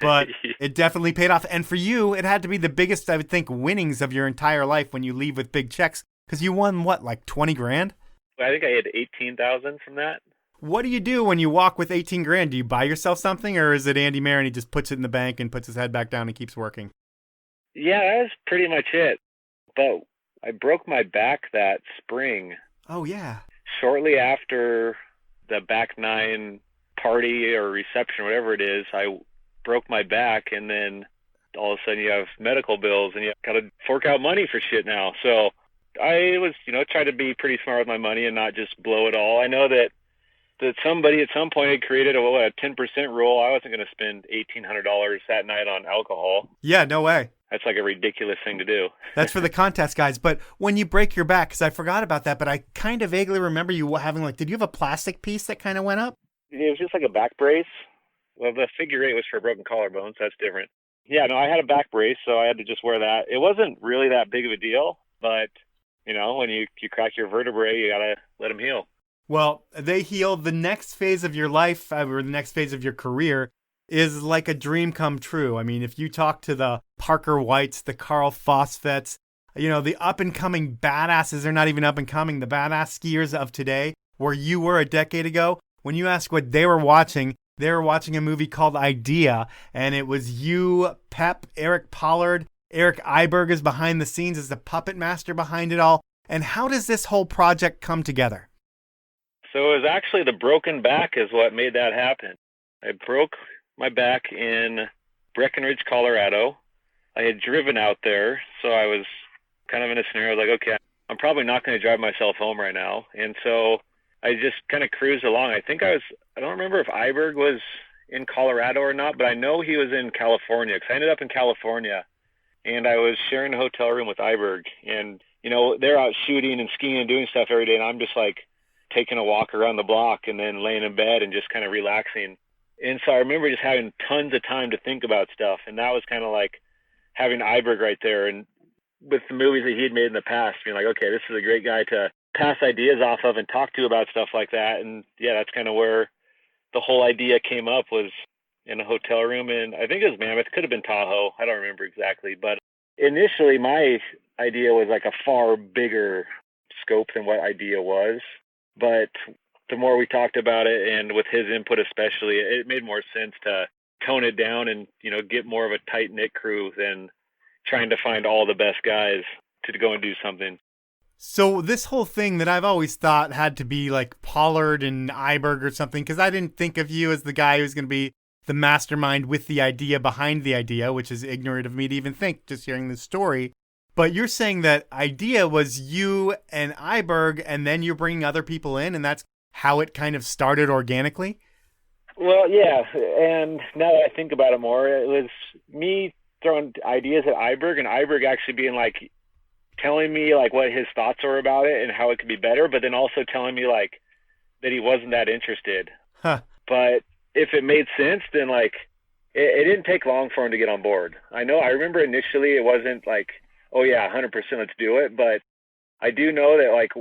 but it definitely paid off. And for you, it had to be the biggest, I would think, winnings of your entire life when you leave with big checks, because you won what, like 20 grand? I think I had 18,000 from that. What do you do when you walk with 18 grand? Do you buy yourself something, or is it Andy Mahre and he just puts it in the bank and puts his head back down and keeps working? Yeah, that's pretty much it. But I broke my back that spring. Oh, yeah. Shortly after the back 9 party or reception, whatever it is, I broke my back, and then all of a sudden you have medical bills and you got to fork out money for shit now. So I was, try to be pretty smart with my money and not just blow it all. I know that somebody at some point had created a 10% rule. I wasn't going to spend $1,800 that night on alcohol. Yeah, no way. That's like a ridiculous thing to do. That's for the contest guys. But when you break your back, because I forgot about that, but I kind of vaguely remember you having did you have a plastic piece that kind of went up? It was just like a back brace. Well, the figure 8 was for a broken collarbone, so that's different. Yeah, no, I had a back brace, so I had to just wear that. It wasn't really that big of a deal, but, when you crack your vertebrae, you got to let them heal. Well, they healed. The next phase of your life, or the next phase of your career, is like a dream come true. I mean, if you talk to the Parker Whites, the Carl Fosfets, the up-and-coming badasses, they're not even up-and-coming, the badass skiers of today, where you were a decade ago, when you ask what they were watching a movie called Idea, and it was you, Pep, Eric Pollard, Eric Iberg is behind the scenes as the puppet master behind it all. And how does this whole project come together? So it was actually the broken back is what made that happen. I broke my back in Breckenridge, Colorado. I had driven out there, so I was kind of in a scenario like, okay, I'm probably not going to drive myself home right now. And so I just kind of cruised along. I don't remember if Iberg was in Colorado or not, but I know he was in California because I ended up in California and I was sharing a hotel room with Iberg. And, they're out shooting and skiing and doing stuff every day. And I'm just like taking a walk around the block and then laying in bed and just kind of relaxing. And so I remember just having tons of time to think about stuff. And that was kind of like having Iberg right there. And with the movies that he had made in the past, being like, okay, this is a great guy to pass ideas off of and talk to about stuff like that. And yeah, that's kind of where the whole idea came up, was in a hotel room. And I think it was Mammoth, could have been Tahoe. I don't remember exactly. But initially my idea was like a far bigger scope than what idea was. But the more we talked about it, and with his input especially, it made more sense to tone it down and, get more of a tight-knit crew than trying to find all the best guys to go and do something. So this whole thing that I've always thought had to be like Pollard and Iberg or something, because I didn't think of you as the guy who's going to be the mastermind with the idea behind the idea, which is ignorant of me to even think just hearing this story. But you're saying that idea was you and Iberg, and then you're bringing other people in, and that's how it kind of started organically? Well, yeah. And now that I think about it more, it was me throwing ideas at Iberg, and Iberg actually being like, telling me like what his thoughts were about it and how it could be better, but then also telling me like that he wasn't that interested. Huh. But if it made sense, then like it didn't take long for him to get on board. I remember initially it wasn't like, oh yeah, 100% let's do it. But I do know that like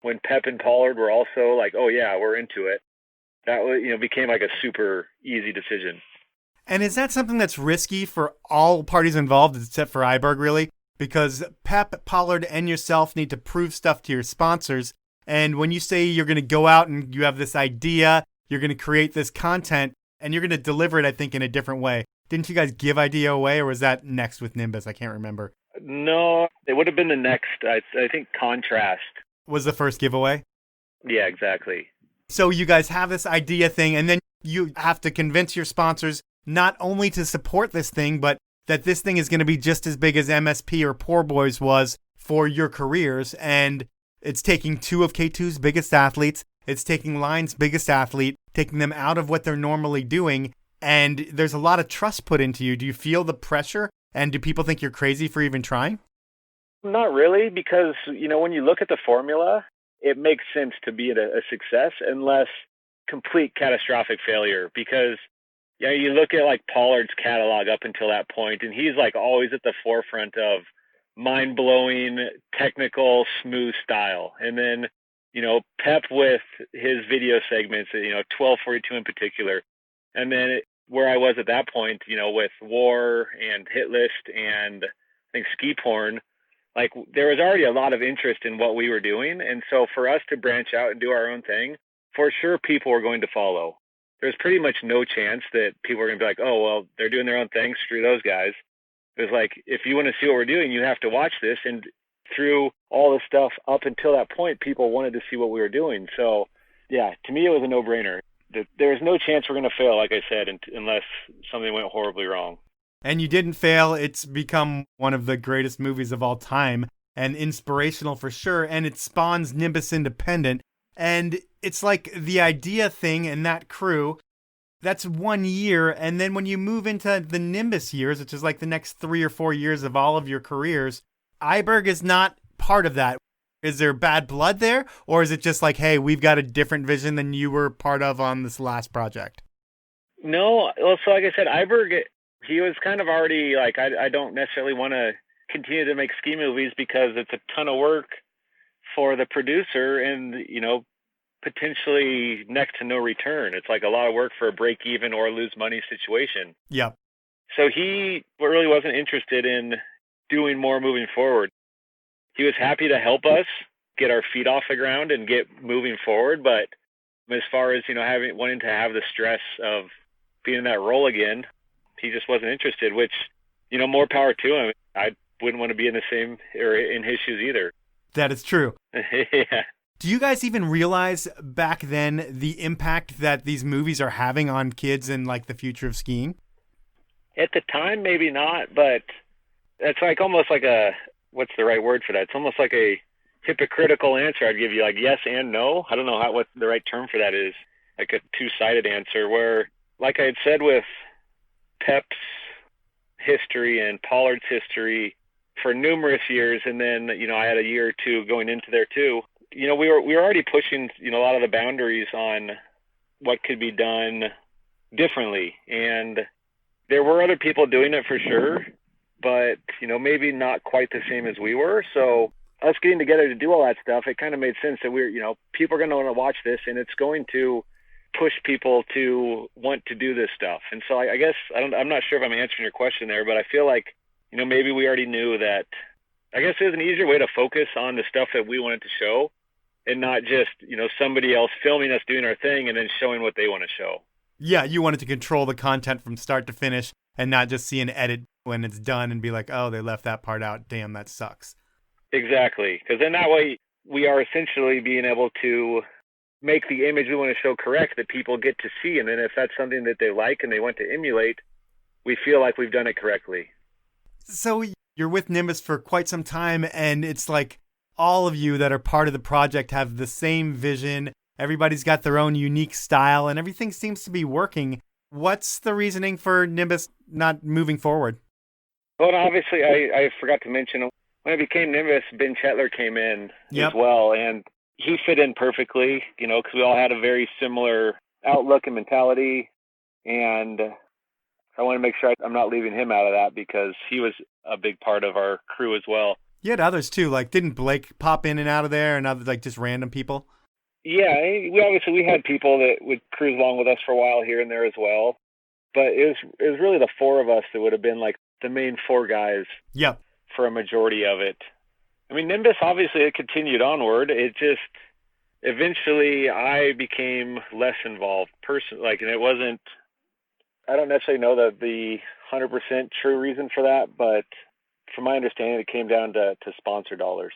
when Pep and Pollard were also like, oh yeah, we're into it, that was, became like a super easy decision. And is that something that's risky for all parties involved except for Iberg, really? Because Pep, Pollard, and yourself need to prove stuff to your sponsors. And when you say you're going to go out and you have this idea, you're going to create this content, and you're going to deliver it, I think, in a different way. Didn't you guys give idea away, or was that next with Nimbus? I can't remember. No, it would have been the next. I think Contrast was the first giveaway. Yeah, exactly. So you guys have this idea thing, and then you have to convince your sponsors not only to support this thing, but that this thing is going to be just as big as MSP or Poor Boys was for your careers. And it's taking two of K2's biggest athletes. It's taking Line's biggest athlete, taking them out of what they're normally doing. And there's a lot of trust put into you. Do you feel the pressure? And do people think you're crazy for even trying? Not really, because, when you look at the formula, it makes sense to be a success unless complete catastrophic failure. Because, you look at like Pollard's catalog up until that point, and he's like always at the forefront of mind-blowing, technical, smooth style. And then, Pep with his video segments, 1242 in particular. And then where I was at that point, with War and Hit List and I think Ski Porn, like there was already a lot of interest in what we were doing. And so for us to branch out and do our own thing, for sure people were going to follow. There's pretty much no chance that people are going to be like, oh, well, they're doing their own thing, screw those guys. It was like, if you want to see what we're doing, you have to watch this. And through all the stuff up until that point, people wanted to see what we were doing. So, yeah, to me, it was a no-brainer. There was no chance we're going to fail, like I said, unless something went horribly wrong. And you didn't fail. It's become one of the greatest movies of all time and inspirational for sure. And it spawns Nimbus Independent. And it's like the idea thing and that crew, that's 1 year. And then when you move into the Nimbus years, which is like the next 3 or 4 years of all of your careers, Iberg is not part of that. Is there bad blood there? Or is it just like, hey, we've got a different vision than you were part of on this last project? No. Well, so like I said, Iberg, he was kind of already like, I don't necessarily want to continue to make ski movies because it's a ton of work for the producer and, potentially next to no return. It's like a lot of work for a break even or lose money situation. Yep. So he really wasn't interested in doing more moving forward. He was happy to help us get our feet off the ground and get moving forward. But as far as, wanting to have the stress of being in that role again, he just wasn't interested, which, more power to him. I wouldn't want to be in the same or in his shoes either. That is true. Yeah. Do you guys even realize back then the impact that these movies are having on kids and like the future of skiing? At the time, maybe not, but it's like almost like a what's the right word for that? It's almost like a hypocritical answer I'd give you, like yes and no. I don't know what the right term for that is, like a two-sided answer where, like I had said with Pep's history and Pollard's history for numerous years, and then, I had a year or two going into there too. We were already pushing, a lot of the boundaries on what could be done differently. And there were other people doing it for sure, but, maybe not quite the same as we were. So us getting together to do all that stuff, it kind of made sense that people are going to want to watch this, and it's going to push people to want to do this stuff. And so I guess I'm not sure if I'm answering your question there, but I feel like, maybe we already knew that. I guess there's an easier way to focus on the stuff that we wanted to show and not just, somebody else filming us doing our thing and then showing what they want to show. Yeah, you wanted to control the content from start to finish and not just see an edit when it's done and be like, oh, they left that part out. Damn, that sucks. Exactly. Because then that way we are essentially being able to make the image we want to show correct that people get to see. And then if that's something that they like and they want to emulate, we feel like we've done it correctly. So you're with Nimbus for quite some time, and it's like all of you that are part of the project have the same vision. Everybody's got their own unique style, and everything seems to be working. What's the reasoning for Nimbus not moving forward? Well, obviously, I forgot to mention, when I became Nimbus, Ben Chetler came in as well, and he fit in perfectly, because we all had a very similar outlook and mentality, and I want to make sure I'm not leaving him out of that because he was a big part of our crew as well. You had others too, like didn't Blake pop in and out of there and other like just random people? Yeah, we had people that would cruise along with us for a while here and there as well. But it was really the four of us that would have been like the main four guys. Yep. For a majority of it. I mean, Nimbus, obviously, it continued onward. It just, eventually, I became less involved personally. And it wasn't, I don't necessarily know the 100% true reason for that, but from my understanding, it came down to sponsor dollars.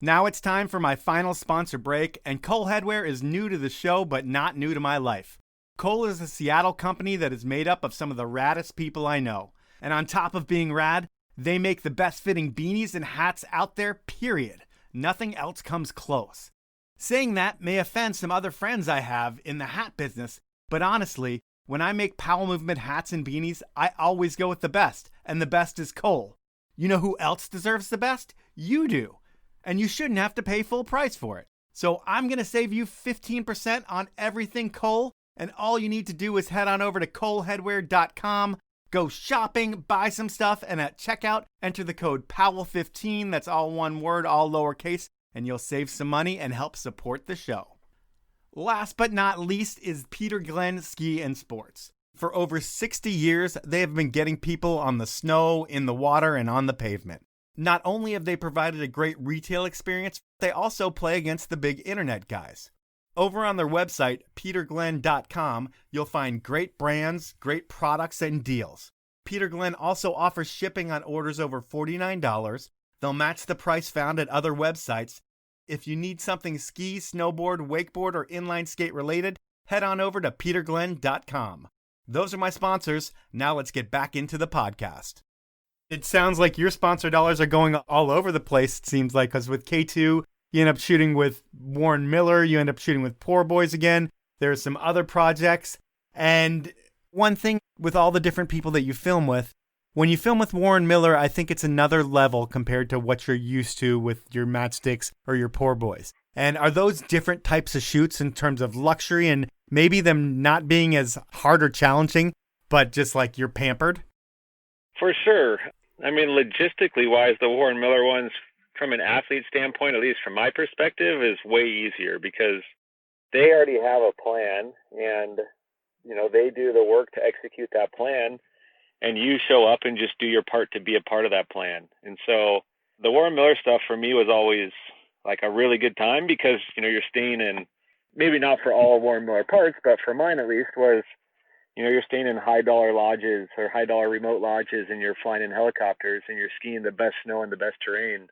Now it's time for my final sponsor break, and Cole Headwear is new to the show, but not new to my life. Cole is a Seattle company that is made up of some of the raddest people I know. And on top of being rad, they make the best fitting beanies and hats out there, period. Nothing else comes close. Saying that may offend some other friends I have in the hat business, but honestly, when I make Powell Movement hats and beanies, I always go with the best, and the best is Cole. You know who else deserves the best? You do. And you shouldn't have to pay full price for it. So I'm going to save you 15% on everything Cole, and all you need to do is head on over to coleheadwear.com. Go shopping, buy some stuff, and at checkout, enter the code POWEL15, that's all one word, all lowercase, and you'll save some money and help support the show. Last but not least is Peter Glenn Ski and Sports. For over 60 years, they have been getting people on the snow, in the water, and on the pavement. Not only have they provided a great retail experience, they also play against the big internet guys. Over on their website, peterglenn.com, you'll find great brands, great products, and deals. Peter Glenn also offers shipping on orders over $49. They'll match the price found at other websites. If you need something ski, snowboard, wakeboard, or inline skate related, head on over to peterglenn.com. Those are my sponsors. Now let's get back into the podcast. It sounds like your sponsor dollars are going all over the place, it seems like, because with K2, you end up shooting with Warren Miller. You end up shooting with Poor Boys again. There's some other projects. And one thing with all the different people that you film with, when you film with Warren Miller, I think it's another level compared to what you're used to with your Matchsticks or your Poor Boys. And are those different types of shoots in terms of luxury and maybe them not being as hard or challenging, but just like you're pampered? For sure. I mean, logistically wise, the Warren Miller ones, from an athlete standpoint, at least from my perspective, is way easier because they already have a plan and, they do the work to execute that plan, and you show up and just do your part to be a part of that plan. And so the Warren Miller stuff for me was always like a really good time because, you're staying in, maybe not for all Warren Miller parts, but for mine at least was, you're staying in high dollar lodges or high dollar remote lodges, and you're flying in helicopters and you're skiing the best snow and the best terrain.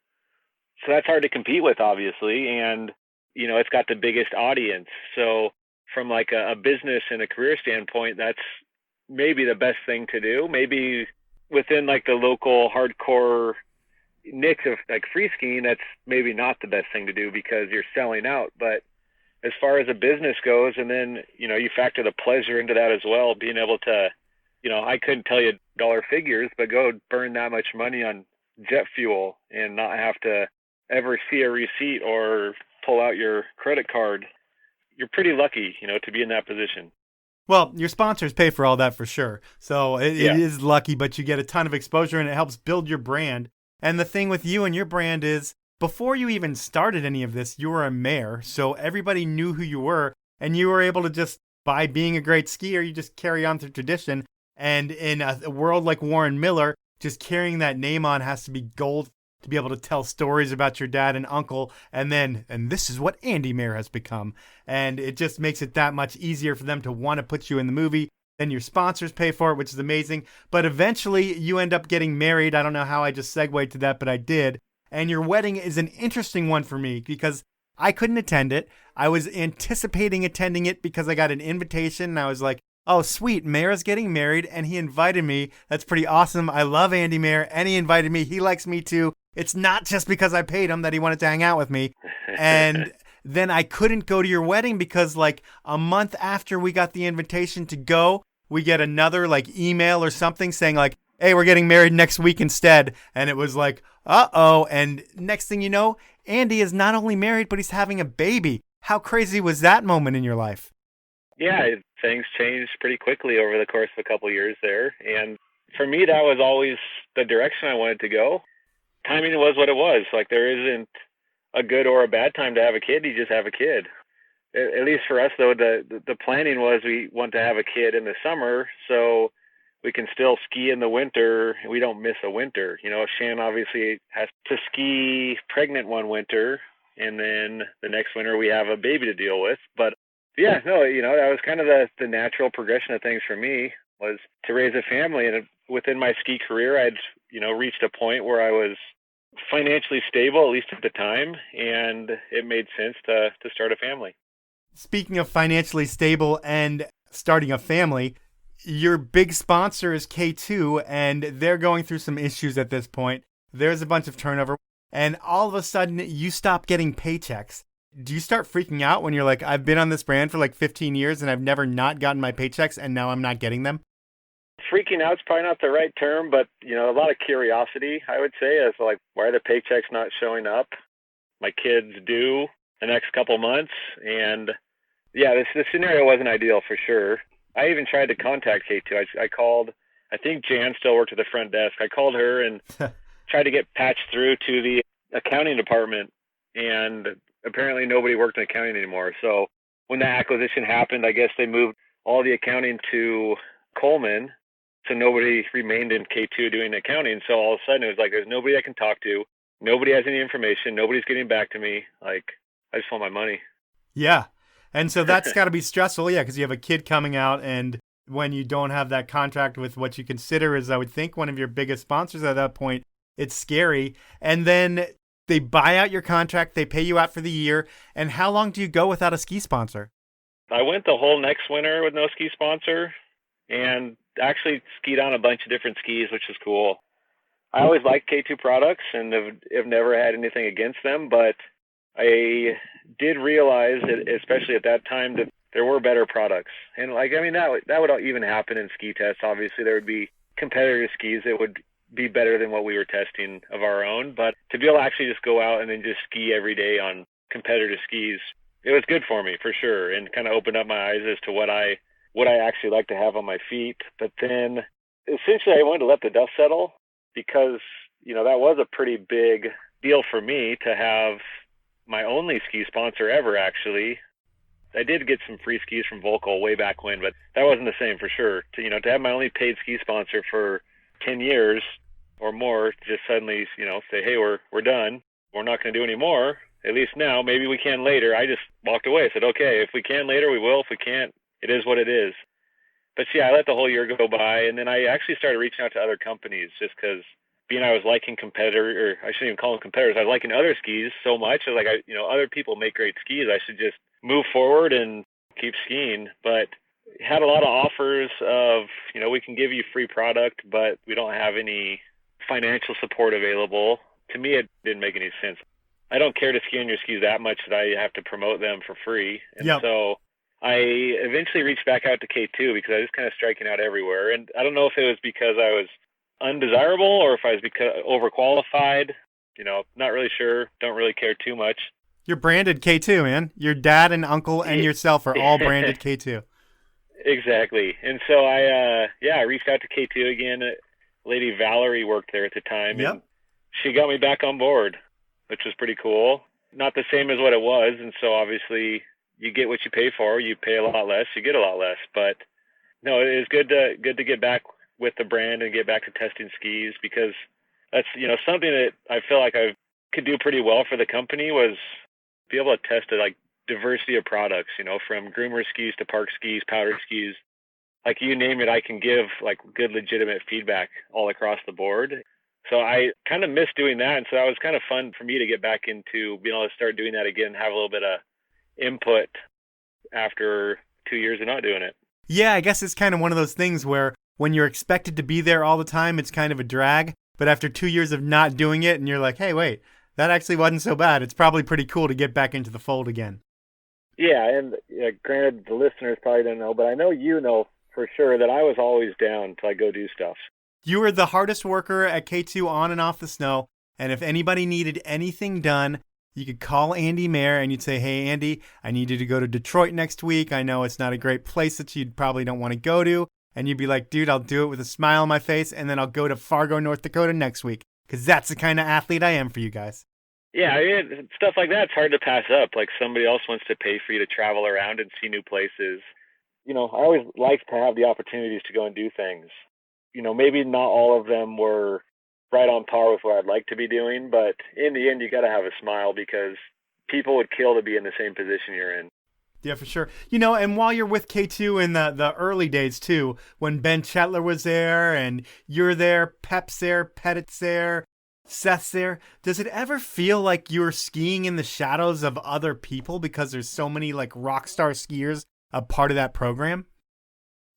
So that's hard to compete with, obviously. And, it's got the biggest audience. So from like a business and a career standpoint, that's maybe the best thing to do. Maybe within like the local hardcore niche of like free skiing, that's maybe not the best thing to do because you're selling out. But as far as a business goes, and then, you factor the pleasure into that as well, being able to, I couldn't tell you dollar figures, but go burn that much money on jet fuel and not have to ever see a receipt or pull out your credit card. You're pretty lucky, to be in that position. Well, your sponsors pay for all that for sure. So it Yeah. is lucky, but you get a ton of exposure and it helps build your brand. And the thing with you and your brand is before you even started any of this, you were a mayor. So everybody knew who you were and you were able to just, by being a great skier, you just carry on through tradition. And in a world like Warren Miller, just carrying that name on has to be gold to be able to tell stories about your dad and uncle. And this is what Andy Mayer has become. And it just makes it that much easier for them to want to put you in the movie. Then your sponsors pay for it, which is amazing. But eventually you end up getting married. I don't know how I just segued to that, but I did. And your wedding is an interesting one for me because I couldn't attend it. I was anticipating attending it because I got an invitation and I was like, oh, sweet, Mayer's getting married and he invited me. That's pretty awesome. I love Andy Mayer and he invited me. He likes me too. It's not just because I paid him that he wanted to hang out with me. And then I couldn't go to your wedding because like a month after we got the invitation to go, we get another like email or something saying like, hey, we're getting married next week instead. And it was like, uh-oh. And next thing you know, Andy is not only married, but he's having a baby. How crazy was that moment in your life? Yeah, things changed pretty quickly over the course of a couple of years there. And for me, that was always the direction I wanted to go. Timing was what it was. Like there isn't a good or a bad time to have a kid. You just have a kid. At least for us, though, the planning was we want to have a kid in the summer so we can still ski in the winter. We don't miss a winter. Shan obviously has to ski pregnant one winter, and then the next winter we have a baby to deal with. But yeah, no, that was kind of the natural progression of things for me was to raise a family. And within my ski career, I'd, reached a point where I was financially stable, at least at the time, and it made sense to start a family. Speaking of financially stable and starting a family, your big sponsor is K2, and they're going through some issues at this point. There's a bunch of turnover, and all of a sudden, you stop getting paychecks. Do you start freaking out when you're like, I've been on this brand for like 15 years, and I've never not gotten my paychecks, and now I'm not getting them? Freaking out's probably not the right term, but, a lot of curiosity, I would say, as like, why are the paychecks not showing up? My kids do the next couple months, and yeah, this scenario wasn't ideal for sure. I even tried to contact K2. I called, I think Jan still worked at the front desk. I called her and tried to get patched through to the accounting department, and apparently nobody worked in accounting anymore. So when the acquisition happened, I guess they moved all the accounting to Coleman, so nobody remained in K2 doing accounting. So all of a sudden it was like, there's nobody I can talk to. Nobody has any information. Nobody's getting back to me. Like, I just want my money. Yeah. And so that's got to be stressful, yeah, because you have a kid coming out, and when you don't have that contract with what you consider is, I would think, one of your biggest sponsors at that point, it's scary. And then they buy out your contract, they pay you out for the year, and how long do you go without a ski sponsor? I went the whole next winter with no ski sponsor, and actually skied on a bunch of different skis, which is cool. I always liked K2 products and have never had anything against them, but I did realize that, especially at that time, that there were better products. And that would even happen in ski tests. Obviously, there would be competitor skis that would be better than what we were testing of our own. But to be able to actually just go out and then just ski every day on competitive skis, it was good for me for sure, and kind of opened up my eyes as to what I actually like to have on my feet. But then essentially I wanted to let the dust settle because, that was a pretty big deal for me to have my only ski sponsor ever, actually. I did get some free skis from Volkel way back when, but that wasn't the same for sure. To have my only paid ski sponsor for 10 years or more, just suddenly, say, hey, we're done. We're not going to do any more, at least now. Maybe we can later. I just walked away. I said, okay, if we can later, we will. If we can't, it is what it is. But yeah, I let the whole year go by, and then I actually started reaching out to other companies just because I was liking competitors, or I shouldn't even call them competitors. I was liking other skis so much. I was like, other people make great skis. I should just move forward and keep skiing. But had a lot of offers of, we can give you free product, but we don't have any financial support available to me, it didn't make any sense. I don't care to ski on your skis that much that I have to promote them for free. And so I eventually reached back out to K2 because I was kind of striking out everywhere. And I don't know if it was because I was undesirable or if I was overqualified. Not really sure. Don't really care too much. You're branded K2, man. Your dad and uncle and yourself are all branded K2. Exactly. And so I reached out to K2 again. Lady Valerie worked there at the time, and she got me back on board, which was pretty cool. Not the same as what it was, and so obviously you get what you pay for. You pay a lot less, you get a lot less. But no, it is good to get back with the brand and get back to testing skis, because that's something that I feel like I could do pretty well for the company, was be able to test a diversity of products, from groomer skis to park skis, powder skis, like you name it. I can give good legitimate feedback all across the board. So I kind of miss doing that. And so that was kind of fun for me to get back into being able to start doing that again, have a little bit of input after 2 years of not doing it. Yeah, I guess it's kind of one of those things where when you're expected to be there all the time, it's kind of a drag. But after 2 years of not doing it, and you're like, hey, wait, that actually wasn't so bad. It's probably pretty cool to get back into the fold again. Yeah, and granted, the listeners probably don't know, but I know for sure that I was always down to go do stuff. You were the hardest worker at K2 on and off the snow, and if anybody needed anything done, you could call Andy Mahre and you'd say, hey, Andy, I need you to go to Detroit next week. I know it's not a great place that you probably don't want to go to. And you'd be like, dude, I'll do it with a smile on my face, and then I'll go to Fargo, North Dakota next week, because that's the kind of athlete I am for you guys. Yeah, stuff like that's hard to pass up. Like, somebody else wants to pay for you to travel around and see new places. I always like to have the opportunities to go and do things. Maybe not all of them were right on par with what I'd like to be doing, but in the end, you got to have a smile, because people would kill to be in the same position you're in. Yeah, for sure. And while you're with K2 in the early days too, when Ben Chetler was there and you're there, Pep's there, Pettit's there, Seth's there, does it ever feel like you're skiing in the shadows of other people because there's so many rock star skiers a part of that program?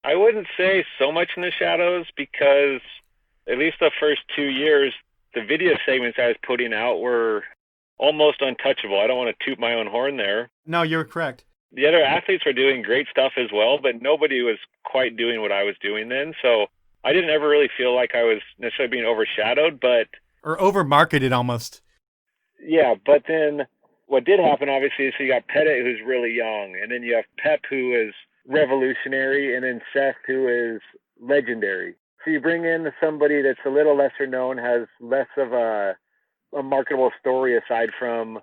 I wouldn't say so much in the shadows, because at least the first 2 years, the video segments I was putting out were almost untouchable. I don't want to toot my own horn there. No, you're correct. The other athletes were doing great stuff as well, but nobody was quite doing what I was doing then. So I didn't ever really feel like I was necessarily being overshadowed, or over-marketed almost. Yeah, but then what did happen, obviously, is you got Pettit, who's really young, and then you have Pep, who is revolutionary, and then Seth, who is legendary. So you bring in somebody that's a little lesser known, has less of a marketable story aside from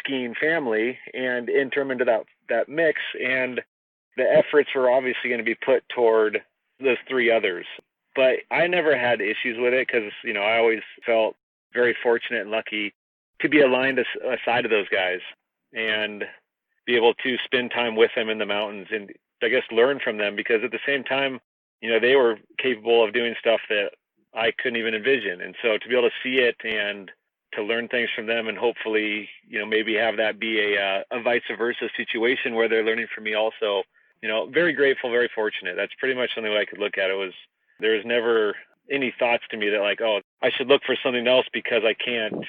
skiing family, and enter them into that mix, and the efforts are obviously going to be put toward those three others. But I never had issues with it, because I always felt very fortunate and lucky to be aligned aside of those guys and be able to spend time with them in the mountains and, I guess, learn from them, because at the same time, they were capable of doing stuff that I couldn't even envision. And so to be able to see it and to learn things from them, and hopefully, maybe have that be a vice versa situation where they're learning from me also, very grateful, very fortunate. That's pretty much something that I could look at. There was never any thoughts to me that I should look for something else because I can't,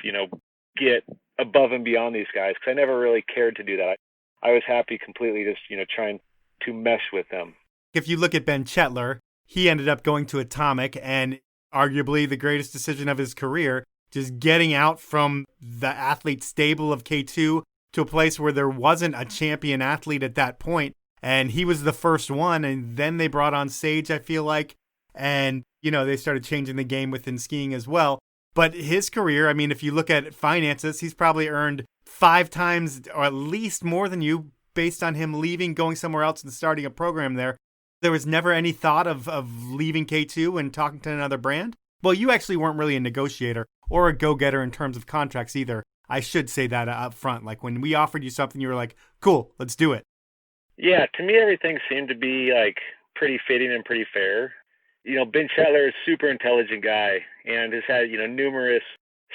get above and beyond these guys. Cause I never really cared to do that. I was happy completely just, trying to mesh with them. If you look at Ben Chetler, he ended up going to Atomic, and arguably the greatest decision of his career, just getting out from the athlete stable of K2 to a place where there wasn't a champion athlete at that point. And he was the first one. And then they brought on Sage, I feel like. And, they started changing the game within skiing as well. But his career, I mean, if you look at finances, he's probably earned 5 times or at least more than you based on him leaving, going somewhere else and starting a program there. There was never any thought of leaving K2 and talking to another brand? Well, you actually weren't really a negotiator or a go-getter in terms of contracts either. I should say that up front. Like, when we offered you something, you were like, cool, let's do it. Yeah, to me, everything seemed to be pretty fitting and pretty fair. Ben Chetler is a super intelligent guy and has had, numerous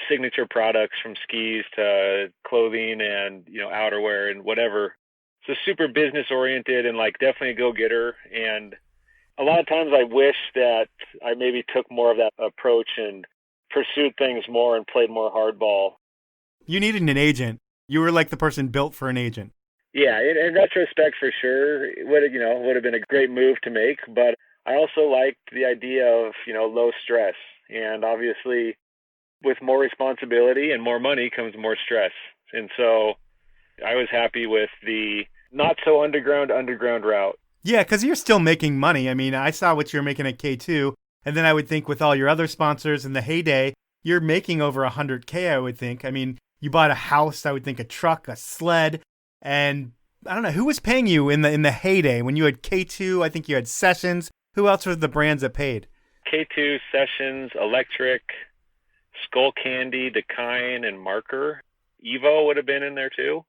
signature products from skis to clothing and, outerwear and whatever. So super business oriented and definitely a go-getter. And a lot of times I wish that I maybe took more of that approach and pursued things more and played more hardball. You needed an agent. You were like the person built for an agent. Yeah, in retrospect, for sure, it would have been a great move to make. But I also liked the idea of low stress, and obviously, with more responsibility and more money comes more stress. And so, I was happy with the not so underground route. Yeah, because you're still making money. I mean, I saw what you're making at K2, and then I would think with all your other sponsors in the heyday, you're making over $100K, I would think. I mean, you bought a house, I would think a truck, a sled, and I don't know, who was paying you in the heyday? When you had K2, I think you had Sessions. Who else were the brands that paid? K2, Sessions, Electric, Skull Candy, Dakine, and Marker. Evo would have been in there too.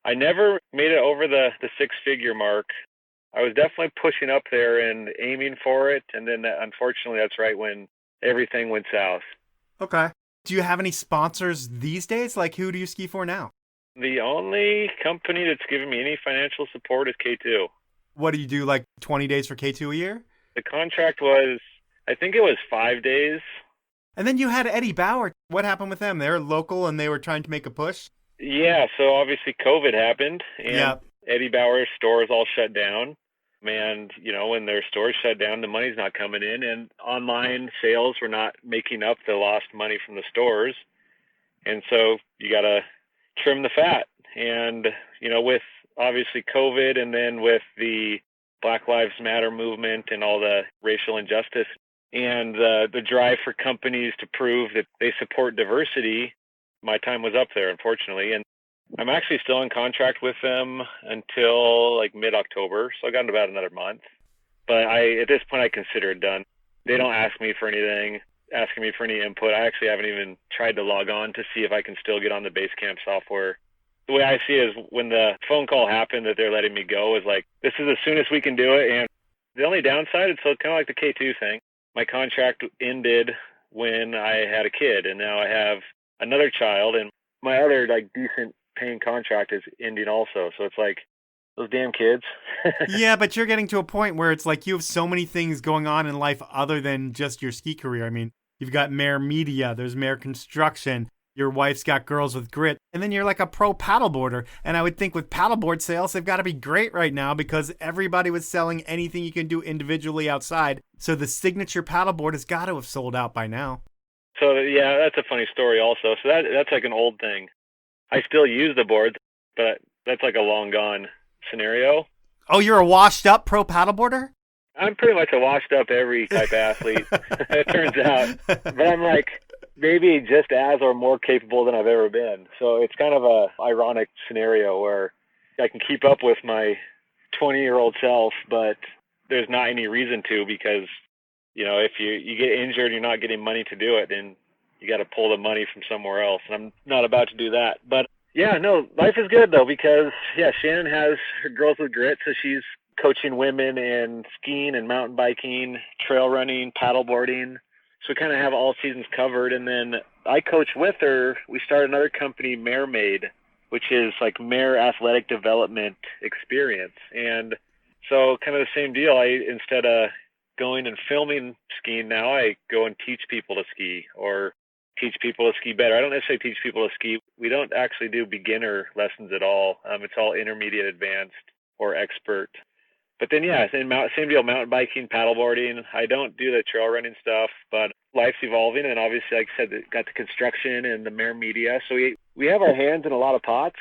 I never made it over the six-figure mark. I was definitely pushing up there and aiming for it, and then unfortunately that's right when everything went south. Okay. Do you have any sponsors these days? Like, who do you ski for now? The only company that's given me any financial support is K2. What do you do, like 20 days for K2 a year? The contract was, I think it was 5 days. And then you had Eddie Bauer. What happened with them? They're local and they were trying to make a push? Yeah, so obviously COVID happened, and Yep. Eddie Bauer's stores all shut down. And, when their stores shut down, the money's not coming in, and online sales were not making up the lost money from the stores. And so you got to trim the fat. And, with obviously COVID and then with the Black Lives Matter movement and all the racial injustice and the drive for companies to prove that they support diversity, my time was up there, unfortunately. And I'm actually still in contract with them until like mid-October, so I got about another month. But at this point, I consider it done. They don't ask me for anything, asking me for any input. I actually haven't even tried to log on to see if I can still get on the Basecamp software. The way I see it is when the phone call happened that they're letting me go is like, this is as soon as we can do it. And the only downside is so kind of like the K2 thing. My contract ended when I had a kid, and now I have another child, and my other like decent paying contract is ending also. So it's like, those damn kids. Yeah, but you're getting to a point where it's like you have so many things going on in life other than just your ski career. I mean, you've got Mahre Media, there's Mahre Construction, your wife's got Girls with Grit, and then you're like a pro paddleboarder. And I would think with paddleboard sales, they've got to be great right now because everybody was selling anything you can do individually outside. So the signature paddleboard has got to have sold out by now. So yeah, that's a funny story also. So that's like an old thing. I still use the boards, but that's like a long gone scenario. Oh, you're a washed up pro paddleboarder? I'm pretty much a washed up every type of athlete, it turns out. But I'm like maybe just as or more capable than I've ever been. So it's kind of a ironic scenario where I can keep up with my 20-year-old self, but there's not any reason to because, if you get injured and you're not getting money to do it, then you got to pull the money from somewhere else. And I'm not about to do that. But yeah, no, life is good though because Shannon has her Girls with Grit, so she's coaching women in skiing and mountain biking, trail running, paddleboarding. So we kind of have all seasons covered. And then I coach with her. We started another company, Mahre Made, which is like Mahre Athletic Development Experience. And so kind of the same deal. Instead of going and filming skiing now, I go and teach people to ski or teach people to ski better. I don't necessarily teach people to ski. We don't actually do beginner lessons at all. It's all intermediate, advanced, or expert. But then, same deal, mountain biking, paddleboarding. I don't do the trail running stuff, but life's evolving. And obviously, like I said, got the construction and the Mahre Media. So we have our hands in a lot of pots.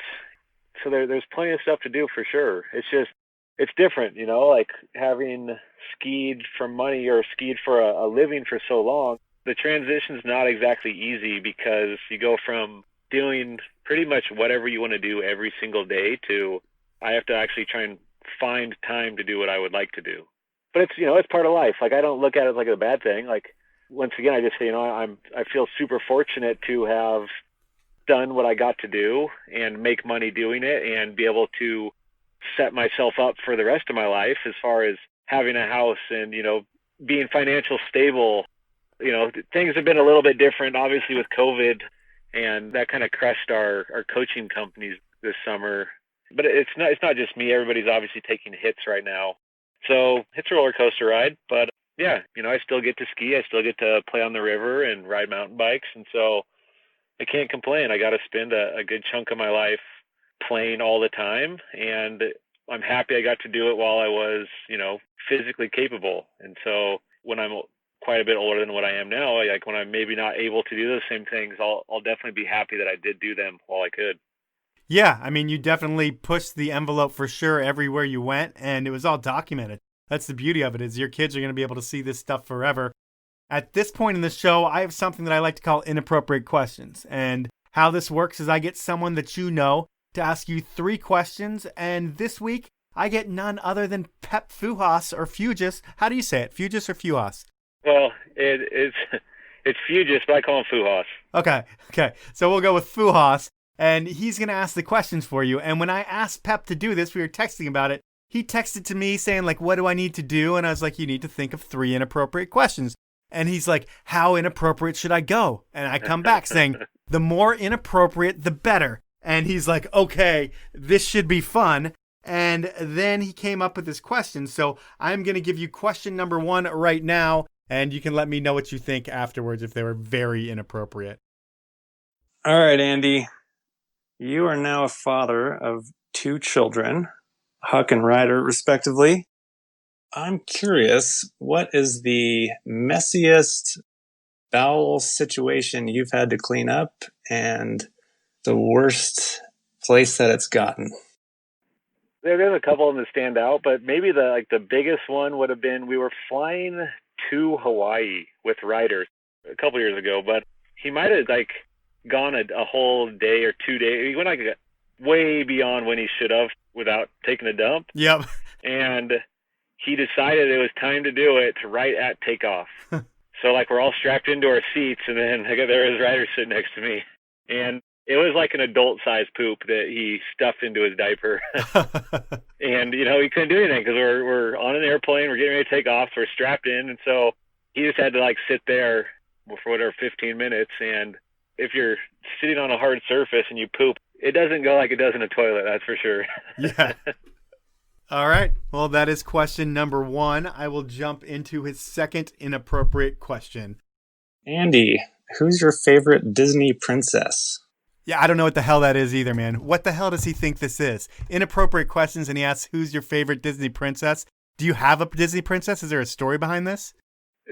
So there's plenty of stuff to do for sure. It's just, it's different, like having skied for money or skied for a living for so long. The transition's not exactly easy because you go from doing pretty much whatever you want to do every single day to I have to actually try and find time to do what I would like to do. But it's part of life. Like I don't look at it like a bad thing. Like once again, I just say, I feel super fortunate to have done what I got to do and make money doing it and be able to set myself up for the rest of my life as far as having a house and, being financial stable. Things have been a little bit different, obviously, with COVID, and that kind of crushed our coaching companies this summer. But it's not just me. Everybody's obviously taking hits right now. So it's a roller coaster ride, but yeah, I still get to ski. I still get to play on the river and ride mountain bikes. And so I can't complain. I got to spend a good chunk of my life playing all the time. And I'm happy I got to do it while I was, physically capable. And so when I'm quite a bit older than what I am now, like when I'm maybe not able to do those same things, I'll definitely be happy that I did do them while I could. Yeah, I mean, you definitely pushed the envelope for sure everywhere you went, and it was all documented. That's the beauty of it, is your kids are going to be able to see this stuff forever. At this point in the show, I have something that I like to call inappropriate questions. And how this works is I get someone that you know to ask you 3 questions, and this week I get none other than Pep Fujas or Fugis. How do you say it, Fugis or Fujas? Well, it's Fugis, but I call him Fujas. Okay. So we'll go with Fujas. And he's going to ask the questions for you. And when I asked Pep to do this, we were texting about it. He texted to me saying, like, what do I need to do? And I was like, you need to think of 3 inappropriate questions. And he's like, how inappropriate should I go? And I come back saying, the more inappropriate, the better. And he's like, okay, this should be fun. And then he came up with this question. So I'm going to give you question number 1 right now. And you can let me know what you think afterwards if they were very inappropriate. All right, Andy. You are now a father of 2 children, Huck and Ryder, respectively. I'm curious, what is the messiest bowel situation you've had to clean up and the worst place that it's gotten? There's a couple of them that stand out, but maybe the biggest one would have been we were flying to Hawaii with Ryder a couple years ago, but he might have gone a whole day or 2 days. He went way beyond when he should have without taking a dump. Yep. And he decided it was time to do it right at takeoff. So we're all strapped into our seats, and then there was Ryder sitting next to me. And it was like an adult-sized poop that he stuffed into his diaper. And, he couldn't do anything because we're on an airplane, we're getting ready to take off, so we're strapped in. And so he just had to sit there for whatever, 15 minutes. And if you're sitting on a hard surface and you poop, it doesn't go like it does in a toilet, that's for sure. Yeah. All right. Well, that is question number 1. I will jump into his second inappropriate question. Andy, who's your favorite Disney princess? Yeah, I don't know what the hell that is either, man. What the hell does he think this is? Inappropriate questions, and he asks, who's your favorite Disney princess? Do you have a Disney princess? Is there a story behind this?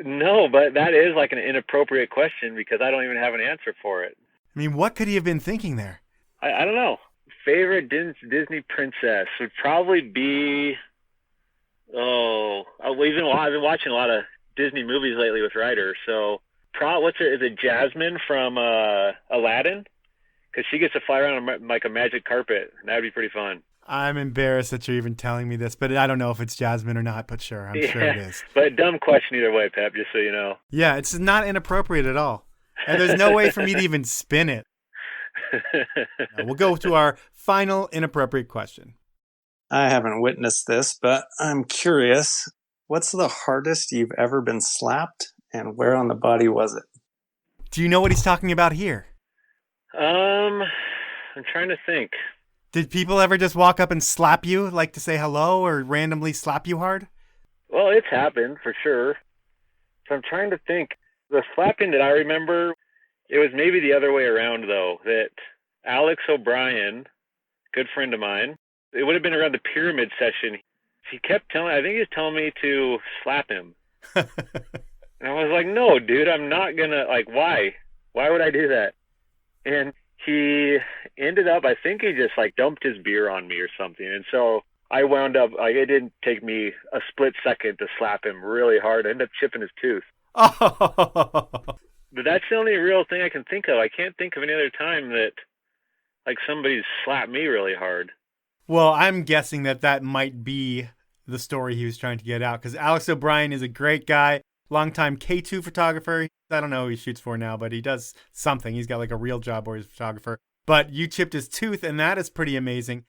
No, but that is an inappropriate question because I don't even have an answer for it. I mean, what could he have been thinking there? I don't know. Favorite Disney princess would probably be, I've been watching a lot of Disney movies lately with Ryder. So, is it Jasmine from Aladdin? Because she gets to fly around on a magic carpet. That'd be pretty fun. I'm embarrassed that you're even telling me this, but I don't know if it's Jasmine or not, but sure, I'm sure it is. But dumb question either way, Pep, just so you know. Yeah, it's not inappropriate at all. And there's no way for me to even spin it. We'll go to our final inappropriate question. I haven't witnessed this, but I'm curious. What's the hardest you've ever been slapped, and where on the body was it? Do you know what he's talking about here? I'm trying to think. Did people ever just walk up and slap you, like to say hello, or randomly slap you hard? Well, it's happened for sure. So I'm trying to think. The slapping that I remember, it was maybe the other way around, though, that Alex O'Brien, good friend of mine, it would have been around the pyramid session. He kept I think he was telling me to slap him. And I was like, no, dude, I'm not going to, why? Why would I do that? And he ended up, I think he just dumped his beer on me or something. And so I wound up, it didn't take me a split second to slap him really hard. I ended up chipping his tooth. Oh. But that's the only real thing I can think of. I can't think of any other time that somebody slapped me really hard. Well, I'm guessing that might be the story he was trying to get out, because Alex O'Brien is a great guy, longtime K2 photographer. I don't know who he shoots for now, but he does something. He's got a real job where he's a photographer. But you chipped his tooth, and that is pretty amazing.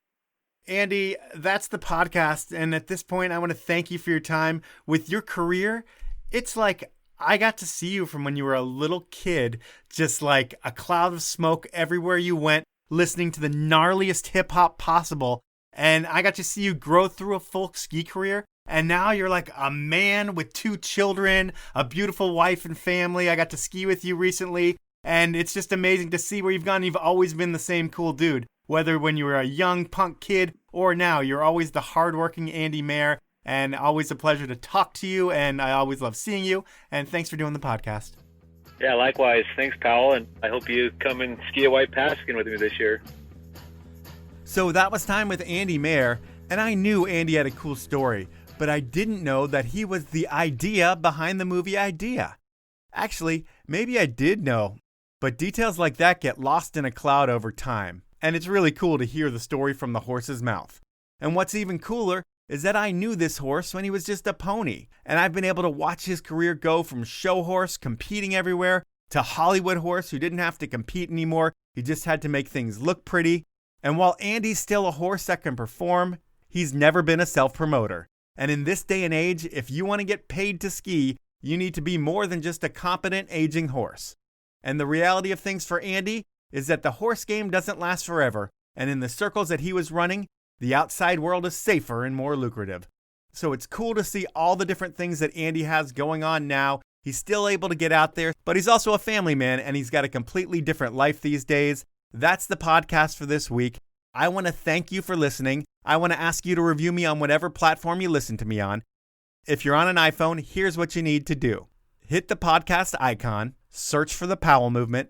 Andy, that's the podcast. And at this point, I want to thank you for your time. With your career, it's I got to see you from when you were a little kid, just like a cloud of smoke everywhere you went, listening to the gnarliest hip hop possible. And I got to see you grow through a full ski career. And now you're like a man with 2 children, a beautiful wife and family. I got to ski with you recently, and it's just amazing to see where you've gone. You've always been the same cool dude, whether when you were a young punk kid or now. You're always the hardworking Andy Mahre, and always a pleasure to talk to you, and I always love seeing you, and thanks for doing the podcast. Yeah, likewise. Thanks, Powell, and I hope you come and ski a white pass again with me this year. So that was time with Andy Mahre, and I knew Andy had a cool story, but I didn't know that he was the idea behind the movie Idea. Actually, maybe I did know, but details like that get lost in a cloud over time, and it's really cool to hear the story from the horse's mouth. And what's even cooler is that I knew this horse when he was just a pony, and I've been able to watch his career go from show horse competing everywhere to Hollywood horse who didn't have to compete anymore, he just had to make things look pretty. And while Andy's still a horse that can perform, he's never been a self-promoter. And in this day and age, if you want to get paid to ski, you need to be more than just a competent aging horse. And the reality of things for Andy is that the horse game doesn't last forever, and in the circles that he was running, the outside world is safer and more lucrative. So it's cool to see all the different things that Andy has going on now. He's still able to get out there, but he's also a family man, and he's got a completely different life these days. That's the podcast for this week. I want to thank you for listening. I want to ask you to review me on whatever platform you listen to me on. If you're on an iPhone, here's what you need to do. Hit the podcast icon, search for the Powell Movement,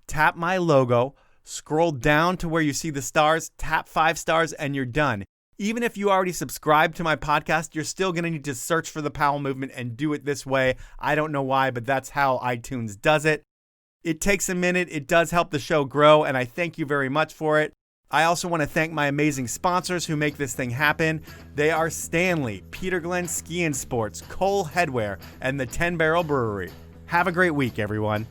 tap my logo, scroll down to where you see the stars, tap 5 stars, and you're done. Even if you already subscribe to my podcast, you're still going to need to search for the Powell Movement and do it this way. I don't know why, but that's how iTunes does it. It takes a minute. It does help the show grow, and I thank you very much for it. I also want to thank my amazing sponsors who make this thing happen. They are Stanley, Peter Glenn Ski and Sports, Cole Headwear, and the 10 Barrel Brewery. Have a great week, everyone.